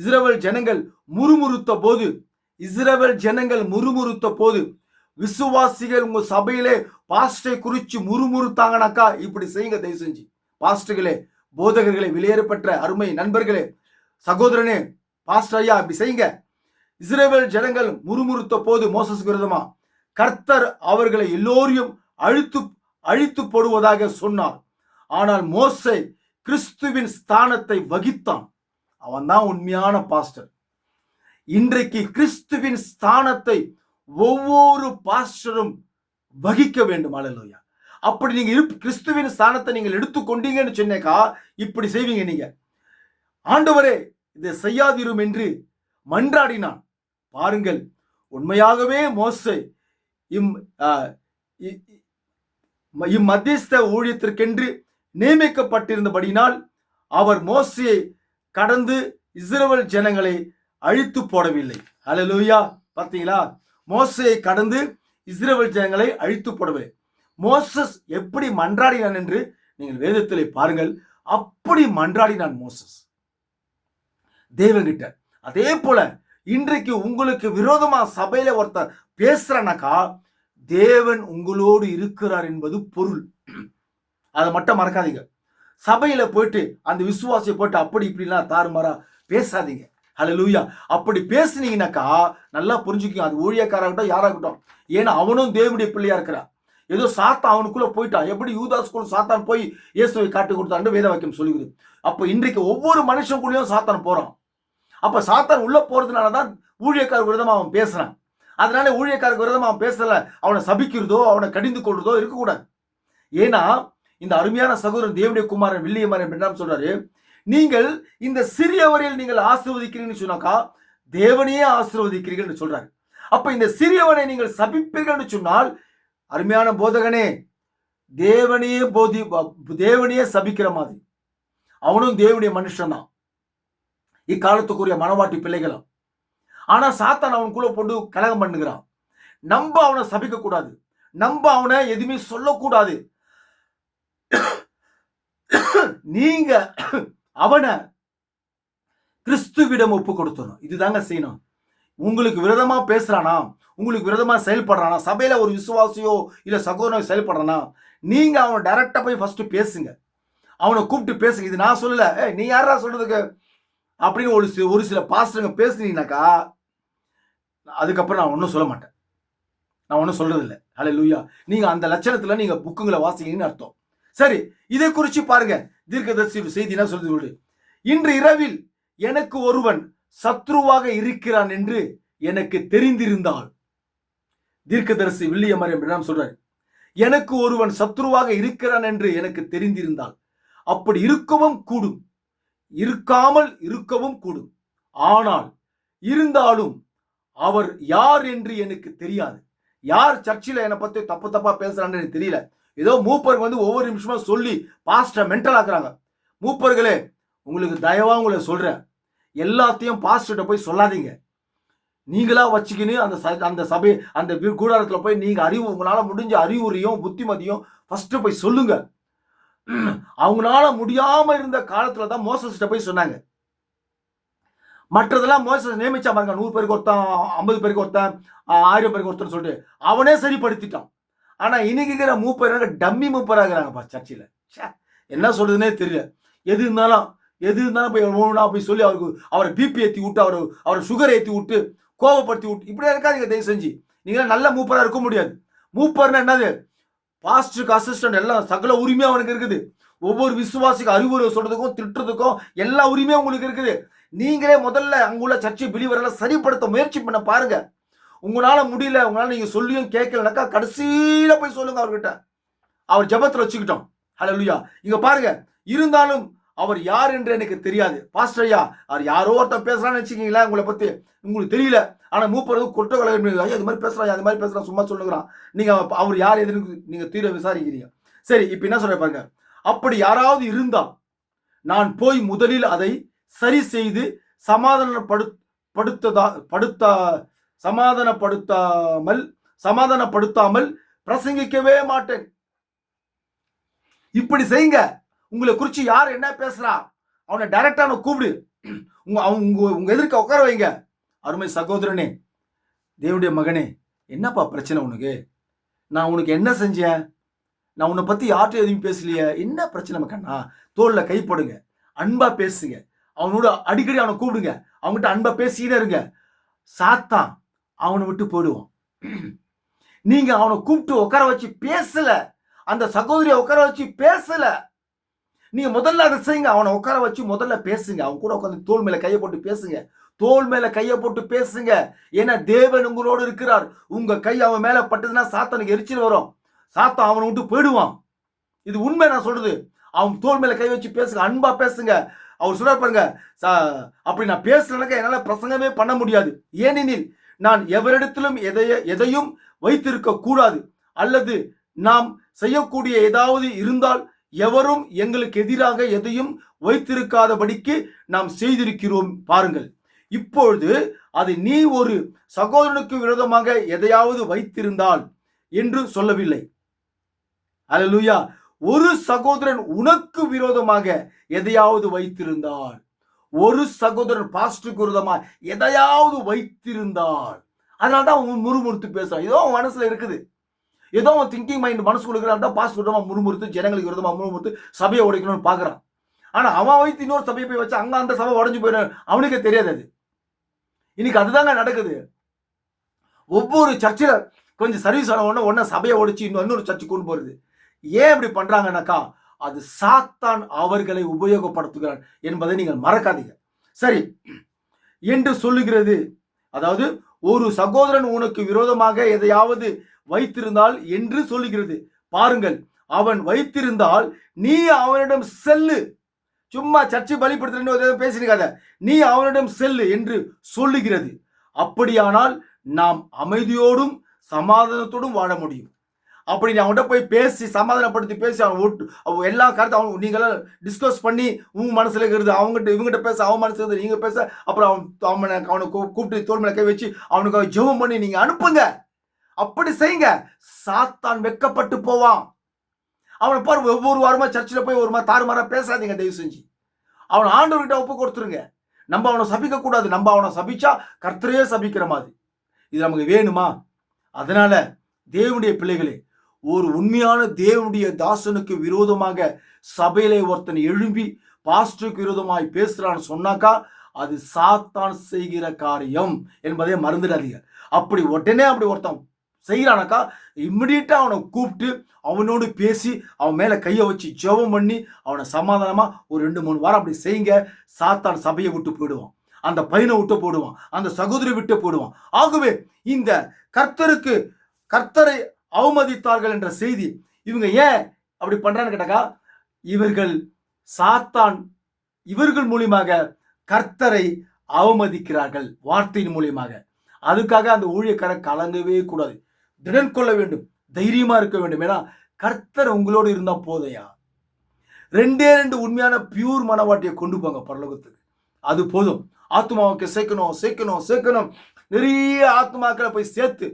இஸ்ரவேல் ஜனங்கள் முறுமுறுத்த போது விசுவாசிகள் உங்க சபையிலே பாஸ்டரை குறிச்சு முறுமுறுத்தாங்கனாக்கா இப்படி செய்யுங்க. தயவு செஞ்சு பாஸ்டர்களே, போதகர்களே, வெளியேறப்பட்ட அருமை நண்பர்களே, சகோதரனே, பாஸ்டர் ஐயா, இப்படி செய்யுங்க. இஸ்ரவேல் ஜனங்கள் முறுமுறுத்த போது மோசேசுக்கு விரோதமா கர்த்தர் அவர்களை எல்லோரையும் அழித்து போடுவதாக சொன்னார். ஆனால் மோசே கிறிஸ்துவின் ஸ்தானத்தை வகித்தான். அவன் தான் உண்மையான பாஸ்டர். இன்றைக்கு கிறிஸ்துவின் ஸ்தானத்தை ஒவ்வொரு பாஸ்டரும் வகிக்க வேண்டும். அல்லேலூயா. அப்படி நீங்க கிறிஸ்துவின் ஸ்தானத்தை நீங்கள் எடுத்துக்கொண்டீங்கன்னு சொன்னேக்கா இப்படி செய்வீங்க. நீங்க ஆண்டவரே இதை செய்யாதிரும் என்று மன்றாடினான். பாருங்கள், உண்மையாகவே மோசே இம்மத்தியஸ்த ஊழியத்திற்கென்று நியமிக்கப்பட்டிருந்தபடினால் அவர் மோசேயை கடந்து இஸ்ரவேல் ஜனங்களை அழித்து போடவில்லை. அல்லேலூயா. பார்த்தீங்களா? மோசேயை கடந்து இஸ்ரவேல் ஜனங்களை அழித்து போடவில்லை. மோசஸ் எப்படி மன்றாடினான் என்று நீங்கள் வேதத்திலே பாருங்கள். அப்படி மன்றாடினான் மோசஸ் தேவன்கிட்ட. அதே போல இன்றைக்கு உங்களுக்கு விரோதமா சபையில ஒருத்தர் பேசுறானாக்கா தேவன் உங்களோடு இருக்கிறார் என்பது பொருள். அதை மட்டும் மறக்காதீங்க. சபையில போயிட்டு அந்த விசுவாசியை போயிட்டு அப்படி இப்படிலாம் தாறுமாறா பேசாதீங்க. ஹல்லேலூயா. அப்படி பேசுனீங்கன்னாக்கா நல்லா புரிஞ்சுக்கோங்க, அது ஊழியக்காரகட்டும் யாராகட்டும். ஏன்னா அவனும் தேவனுடைய பிள்ளையா இருக்கிறான். ஏதோ சாத்தான் அவனுக்குள்ள போயிட்டான். எப்படி யூதாஸ்குள்ள சாத்தான் போய் இயேசுவை காட்டி கொடுத்தான்னு வேத வாக்கியம் சொல்லுகிறது. அப்ப இன்றைக்கு ஒவ்வொரு மனுஷனுக்குள்ளேயும் சாத்தான் போறான். அப்ப சாத்தான் உள்ள போறதுனாலதான் ஊழியக்கார விரோதமா அவன் பேசுறான். அதனால ஊழியக்காரருக்கு விரோதமா அவன் பேசல, அவனை சபிக்கிறதோ அவனை கடிந்து கொள்றதோ இருக்கக்கூடாது. ஏன்னா இந்த அருமையான சகோதரன் தேவனுடைய குமாரன் வில்லியமாரன் என்ன சொல்றாரு, நீங்கள் இந்த சிறியவரையில் நீங்கள் ஆசீர்வதிக்கிறீங்கன்னு சொன்னாக்கா தேவனையே ஆசீர்வதிக்கிறீர்கள் சொல்றாரு. அப்ப இந்த சிறியவனை நீங்கள் சபிப்பீர்கள் சொன்னால், அருமையான போதகனே, தேவனையே சபிக்கிற மாதிரி. அவனும் தேவனுடைய மனுஷன் தான், இக்காலத்துக்குரிய மனவாட்டி பிள்ளைகளும். ஆனா சாத்தான் அவனுக்குள்ள போட்டு கலகம் பண்ணுகிறான். நம்ப அவனை சபிக்க கூடாது, நம்ப அவனை எதுவுமே சொல்லக்கூடாது. நீங்க அவனை கிறிஸ்துவிடம் ஒப்பு கொடுத்துடணும். இதுதாங்க செய்யணும். உங்களுக்கு விரோதமா பேசுறானா, உங்களுக்கு விரோதமா செயல்படுறானா, சபையில ஒரு விசுவாசியோ இல்ல சகோதரனோ செயல்படுறானா, நீங்க அவனை டைரக்டா போய் ஃபர்ஸ்ட் பேசுங்க. அவனை கூப்பிட்டு பேசுங்க. இது நான் சொல்லல, நீ யாரா சொல்றதுக்கு அப்படின்னு ஒரு சில பாஸ்டருங்க பேசுனீங்கன்னாக்கா அதுக்கப்புறம் நான் ஒன்றும் சொல்ல மாட்டேன். நான் ஒன்றும் சொல்றது இல்லை. ஹல்லேலூயா. நீங்க அந்த லட்சணத்துல நீங்க புக்குங்களை வாசிங்கன்னு அர்த்தம். சரி, இதை குறிச்சு பாருங்க. தீர்க்கதரிசி செய்தி என்ன சொல்றது, இன்று இரவில் எனக்கு ஒருவன் சத்ருவாக இருக்கிறான் என்று எனக்கு தெரிந்திருந்தால், தீர்க்கதரிசி வில்லியமாரன் சொல்றாரு, எனக்கு ஒருவன் சத்ருவாக இருக்கிறான் என்று எனக்கு தெரிந்திருந்தால் அப்படி இருக்கவும் கூடும், இருக்காமல் இருக்கவும் கூடும். ஆனால் இருந்தாலும் அவர் யார் என்று எனக்கு தெரியாது. யார் சர்ச்சில் என்னை பத்தி தப்பு தப்பா பேசுறான்னு எனக்கு தெரியல. ஏதோ மூப்பருக்கு ஒவ்வொரு நிமிஷமா சொல்லி பாஸ்டர் மென்டல் ஆக்குறாங்க. மூப்பர்களே, உங்களுக்கு தயவா உங்களை சொல்றேன், எல்லாத்தையும் பாஸ்டர்கிட்ட போய் சொல்லாதீங்க. நீங்களா வச்சுக்கின்னு அந்த சபை அந்த கூடாரத்துல போய் நீங்க உங்களால முடிஞ்ச அறிவுரையும் புத்திமதியும் ஃபர்ஸ்ட் போய் சொல்லுங்க. அவங்களால முடியாம இருந்த காலத்துல தான் மோசஸ்கிட்ட போய் சொன்னாங்க. மற்றதெல்லாம் மோசஸ் நியமிச்சா பாருங்க, 100 பேருக்கு ஒருத்தன், 50 பேருக்கு ஒருத்தன், 1000 பேருக்கு ஒருத்தன் சொல்லிட்டு அவனே சரிப்படுத்திட்டான். ஆனா இன்னைக்கு இருக்கிற மூப்பர் டம்மி மூப்பராகிறாங்கப்பா சர்ச்சில். என்ன சொல்றதுன்னே தெரியல. எது இருந்தாலும் போய் சொல்லி அவரை பிபி ஏற்றி விட்டு அவரை சுகர் ஏற்றி விட்டு கோவப்படுத்தி விட்டு இப்படியே இருக்காதீங்க தயவு செஞ்சு. நீங்க நல்ல மூப்பரா இருக்க முடியாது. மூப்பர்னா என்னது, பாஸ்டருக்கு அசிஸ்டன்ட் எல்லாம் சகல உரிமையும் அவனுக்கு இருக்குது. ஒவ்வொரு விசுவாசிக்கு அறிவுரை சொல்றதுக்கும் திட்டுறதுக்கும் எல்லா உரிமையும் உங்களுக்கு இருக்குது. நீங்களே முதல்ல அங்குள்ள சர்ச்சை பிலிவரெல்லாம் சரிப்படுத்த முயற்சி பண்ண பாருங்க. உங்களால முடியல, உங்களால நீங்க சொல்லியும் கேட்கலனாக்கா கடைசியில போய் சொல்லுங்க அவர்கிட்ட. அவர் ஜபத்துல வச்சுக்கிட்டோம். ஹல்லேலூயா. இங்க பாருங்க, இருந்தாலும் அவர் யார் என்று எனக்கு தெரியாது. பாஸ்டர் ஐயா, அவர் யாரோ ஒருத்தன் பேசுறான்னு வச்சுக்கீங்களா, உங்களை பத்தி உங்களுக்கு தெரியல. ஆனா மூப்பர் கொட்ட கலகம், ஐயா இது மாதிரி பேசுறான், அது மாதிரி பேசுறான், சும்மா சொல்லுங்கிறான். நீங்க அவர் யார் எதுன்னு நீங்க தீர விசாரிக்கிறீங்க. சரி, இப்ப என்ன சொல்ற பாருங்க, அப்படி யாராவது இருந்தால் நான் போய் முதலில் அதை சரி செய்து சமாதானப்படுத்தாமல் பிரசங்கிக்கவே மாட்டேன். இப்படி செய்யுங்க. உங்களை குறிச்சு யார் என்ன பேசுறா அவனை டைரக்டா கூப்பிடு, உங்க எதிர்க்க உட்கார வைங்க. அருமை சகோதரனே, தேவனுடைய மகனே, என்னப்பா பிரச்சனை உனக்கு? நான் உனக்கு என்ன செஞ்சேன்? நான் உன்னை பத்தி யார்கிட்ட எதுவும் பேசலையே, என்ன பிரச்சனை மக்கண்ணா? தோல்ல கைப்படுங்க, அன்பா பேசுங்க, அவனோட அடிக்கடி அவனை கூப்பிடுங்க, அவங்ககிட்ட அன்பா பேசிக்கிட்டே இருங்க. சாத்தான் அவனை விட்டு போயிடுவான். நீங்க அவனை கூப்பிட்டு உட்கார வச்சு பேசல, அந்த சகோதரியை உட்கார வச்சு பேசல, நீங்க முதல்ல அதை செய்யுங்க. அவனை உட்கார வச்சு முதல்ல பேசுங்க. அவன் கூட உட்காந்து தோள் மேல கையை போட்டு பேசுங்க. தோள் மேல கையை போட்டு பேசுங்க. ஏன்னா தேவன் உங்களோடு இருக்கிறார். உங்க கை அவன் மேல பட்டதுன்னா சாத்தானுக்கு எரிச்சல் வரும். சாத்தான் அவனை விட்டு போயிடுவான். இது உண்மை நான் சொல்றது. அவன் தோள் மேல கை வச்சு பேசுங்க. அன்பா பேசுங்க. அவர் சொல்றாரு பாருங்க, அப்படி நான் பேசலனாக்க என்னால பிரசங்கமே பண்ண முடியாது. ஏனெனில் நான் எவரிடத்திலும் எதையும் வைத்திருக்க கூடாது, அல்லது நாம் செய்யக்கூடிய ஏதாவது இருந்தால் எவரும் எங்களுக்கு எதிராக எதையும் வைத்திருக்காதபடிக்கு நாம் செய்திருக்கிறோம் பாருங்கள். இப்பொழுது அது நீ ஒரு சகோதரனுக்கு விரோதமாக எதையாவது வைத்திருந்தால் என்று சொல்லவில்லை. அல்லேலூயா. ஒரு சகோதரன் உனக்கு விரோதமாக எதையாவது வைத்திருந்தால், ஒரு சகோதரன் பாஸ்டருக்கு விரோதமாக எதையாவது வைத்திருந்தால், அதனால்தான் அவன் முறுமுறுத்து பேசுறான். ஏதோ அவன் மனசுல இருக்குது, ஏதோ அவன் திங்கிங் மைண்ட் மனசுக்குள்ள இருக்கிறான். பாஸ்டர் விரோதமா முறுமுறுத்து, ஜனங்களுக்கு விரோதமா முறுமுறுத்து சபையை உடைக்கணும்னு பாக்குறான். ஆனா அவன் வைத்து இன்னொரு சபையை போய் வச்சு அங்க அந்த சபை உடஞ்சு போயிடும். அவனுக்கு தெரியாது. அது இன்னைக்கு அதுதாங்க நடக்குது. ஒவ்வொரு சர்ச்சில் கொஞ்சம் சர்வீஸ் ஆன உடனே சபையை உடைச்சு இன்னொரு சர்ச்சுக்கு கொண்டு போறது. ஏன் இப்படி பண்றாங்கன்னாக்கா, அது சாத்தான் அவர்களை உபயோகப்படுத்துகிறான் என்பதை நீங்கள் மறக்காதீங்க. சரி என்று சொல்லுகிறது. அதாவது ஒரு சகோதரன் உனக்கு விரோதமாக எதையாவது வைத்திருந்தால் என்று சொல்லுகிறது. பாருங்கள், அவன் வைத்திருந்தால் நீ அவனிடம் செல்லு. சும்மா சர்ச்சை பலிப்படுத்த பேசிருக்காத, நீ அவனிடம் செல்லு என்று சொல்லுகிறது. அப்படியானால் நாம் அமைதியோடும் சமாதானத்தோடும் வாழ முடியும். அப்படி நீ அவன்கிட்ட போய் பேசி சமாதானப்படுத்தி பேசி அவன் எல்லா கருத்து அவன் நீங்களாம் டிஸ்கஸ் பண்ணி உங்க மனசுல இருக்கிறது அவங்ககிட்ட இவங்ககிட்ட பேச, அவன் மனசுல இருக்கிறது நீங்க பேச, அப்புறம் அவனை கூப்பிட்டு தோல் மேல கை வச்சு அவனுக்கு ஜெபம் பண்ணி நீங்க அனுப்புங்க. அப்படி செய்யுங்க. சாத்தான் வெட்கப்பட்டு போவான். அவனை பாரு, ஒவ்வொரு வாரமா சர்ச்சில் போய் ஒரு மாதிரி தாறுமாறா பேசாதீங்க தயவு செஞ்சு. அவனை ஆண்டவர்கிட்ட ஒப்பு கொடுத்துருங்க. நம்ம அவனை சபிக்க கூடாது. நம்ம அவனை சபிச்சா கர்த்தரையே சபிக்கிற மாதிரி. இது நமக்கு வேணுமா? அதனால தேவனுடைய பிள்ளைகளே, ஒரு உண்மையான தேவனுடைய தாசனுக்கு விரோதமாக சபையிலே ஒருத்தன் எழும்பி பாஸ்டருக்கு விரோதமாய் பேசுறான்னு சொன்னாக்கா அது சாத்தான் செய்கிற காரியம் என்பதை மறந்துடாதீங்க. அப்படி உடனே அப்படி ஒருத்தன் செய்யறானாக்கா இம்மிடியட்டா அவனை கூப்பிட்டு அவனோடு பேசி அவன் மேல கையை வச்சு ஜெபம் பண்ணி அவனை சமாதானமா ஒரு 2-3 வாரம் அப்படி செய்யுங்க. சாத்தான் சபையை விட்டு போயிடுவான், அந்த பையனை விட்டு போடுவான், அந்த சகோதரி விட்டு போடுவான். ஆகவே இந்த கர்த்தரை அவமதித்தார்கள் என்ற செய்தி இவங்க ஏன் அப்படி பண்றான்னு கேட்டாக்கா, இவர்கள் மூலியமாக கர்த்தரை அவமதிக்கிறார்கள் வார்த்தையின் மூலியமாக. அதுக்காக அந்த ஊழியக்காரர் கலங்கவே கூடாது. திடன் கொள்ள வேண்டும், தைரியமா இருக்க வேண்டும். ஏன்னா கர்த்தர் உங்களோடு இருந்தா போதையா. 2 உண்மையான பியூர் மனவாட்டியை கொண்டு போங்க பரலோகத்துக்கு. அது போதும். ஆத்மாவுக்கு சேர்க்கணும். நிறைய ஆத்மாக்களை போய் சேர்த்து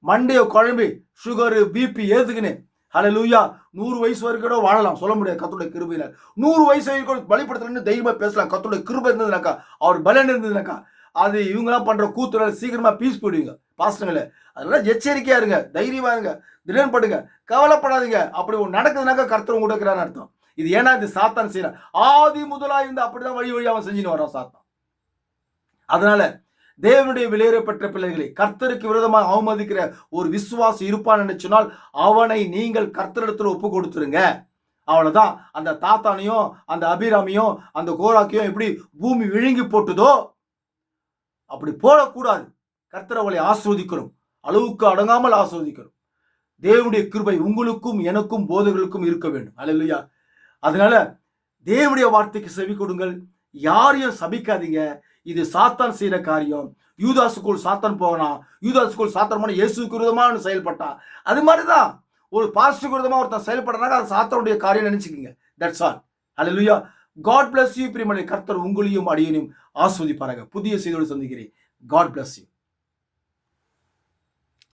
மண்டைய குழம்பி சுகரு பிபி ஏத்துக்குன்னு ஹல்லேலூயா 100 வயசு வரைக்கும் வாழலாம், சொல்ல முடியாது கர்த்தருடைய கிருபையில. 100 வயசு வரைக்கும் பலிப்படுத்தலன்னு தைரியமா பேசலாம். கர்த்தருடைய கிருபை இருந்ததுனாக்கா, அவர் பலன் இருந்ததுனாக்கா, அது இவங்கெல்லாம் பண்ற கூத்துல சீக்கிரமா பீஸ் போயிடுவீங்க பாஸ்டங்களே. அதனால எச்சரிக்கையா இருங்க, தைரியமா இருங்க, திடன் படுங்க, கவலைப்படாதீங்க. அப்படி நடக்குதுனாக்கா கர்த்தர் உங்க இருக்கிறான்னு அர்த்தம். இது ஏன்னா இது சாத்தான் செய்யறான். ஆதி முதலா இருந்து அப்படிதான் வழி அவன் செஞ்சுன்னு வரான் சாத்தான். அதனால தேவனுடைய விலையேறப்பட்ட பிள்ளைகளை கர்த்தருக்கு விரோதமாக அவமதிக்கிற ஒரு விசுவாசி இருப்பான்னு நினைச்சனால் அவனை நீங்கள் கர்த்தரிடத்துல ஒப்பு கொடுத்துருங்க. அவ்வளவுதான். அந்த தாத்தானையும் அந்த அபிராமியும் அந்த கோராக்கையும் எப்படி பூமி விழுங்கி போட்டுதோ அப்படி போடக்கூடாது. கர்த்தர் அவளை ஆஸ்வதிக்கணும், அளவுக்கு அடங்காமல் ஆஸ்வதிக்கணும். தேவனுடைய கிருபை உங்களுக்கும் எனக்கும் போதகர்களுக்கும் இருக்க வேண்டும். அல்லேலூயா. அதனால தேவனுடைய வார்த்தைக்கு செவி கொடுங்கள், யாரையும் சபிக்காதீங்க. இது சாத்தான் செய்யற காரியம். யூதாசுக்குள் சாத்தான் போகணும், யூதாசுக்குள் சாத்தான் போன இயேசுக்கு விரோதமாக செயல்பட்டான். அது மாதிரிதான் ஒரு பாஸ்டருக்கு விரோதமா ஒருத்தன் செயல்படுறாங்க, அது சாத்தானுடைய காரியம் நினைச்சுக்கீங்க. That's all. Hallelujah. God bless you. பிரியமான கர்த்தர் உங்களையும் அடியனையும் ஆஸ்வதிப்பாராக. புதிய செய்தியோடு சந்திக்கிறேன். God bless you.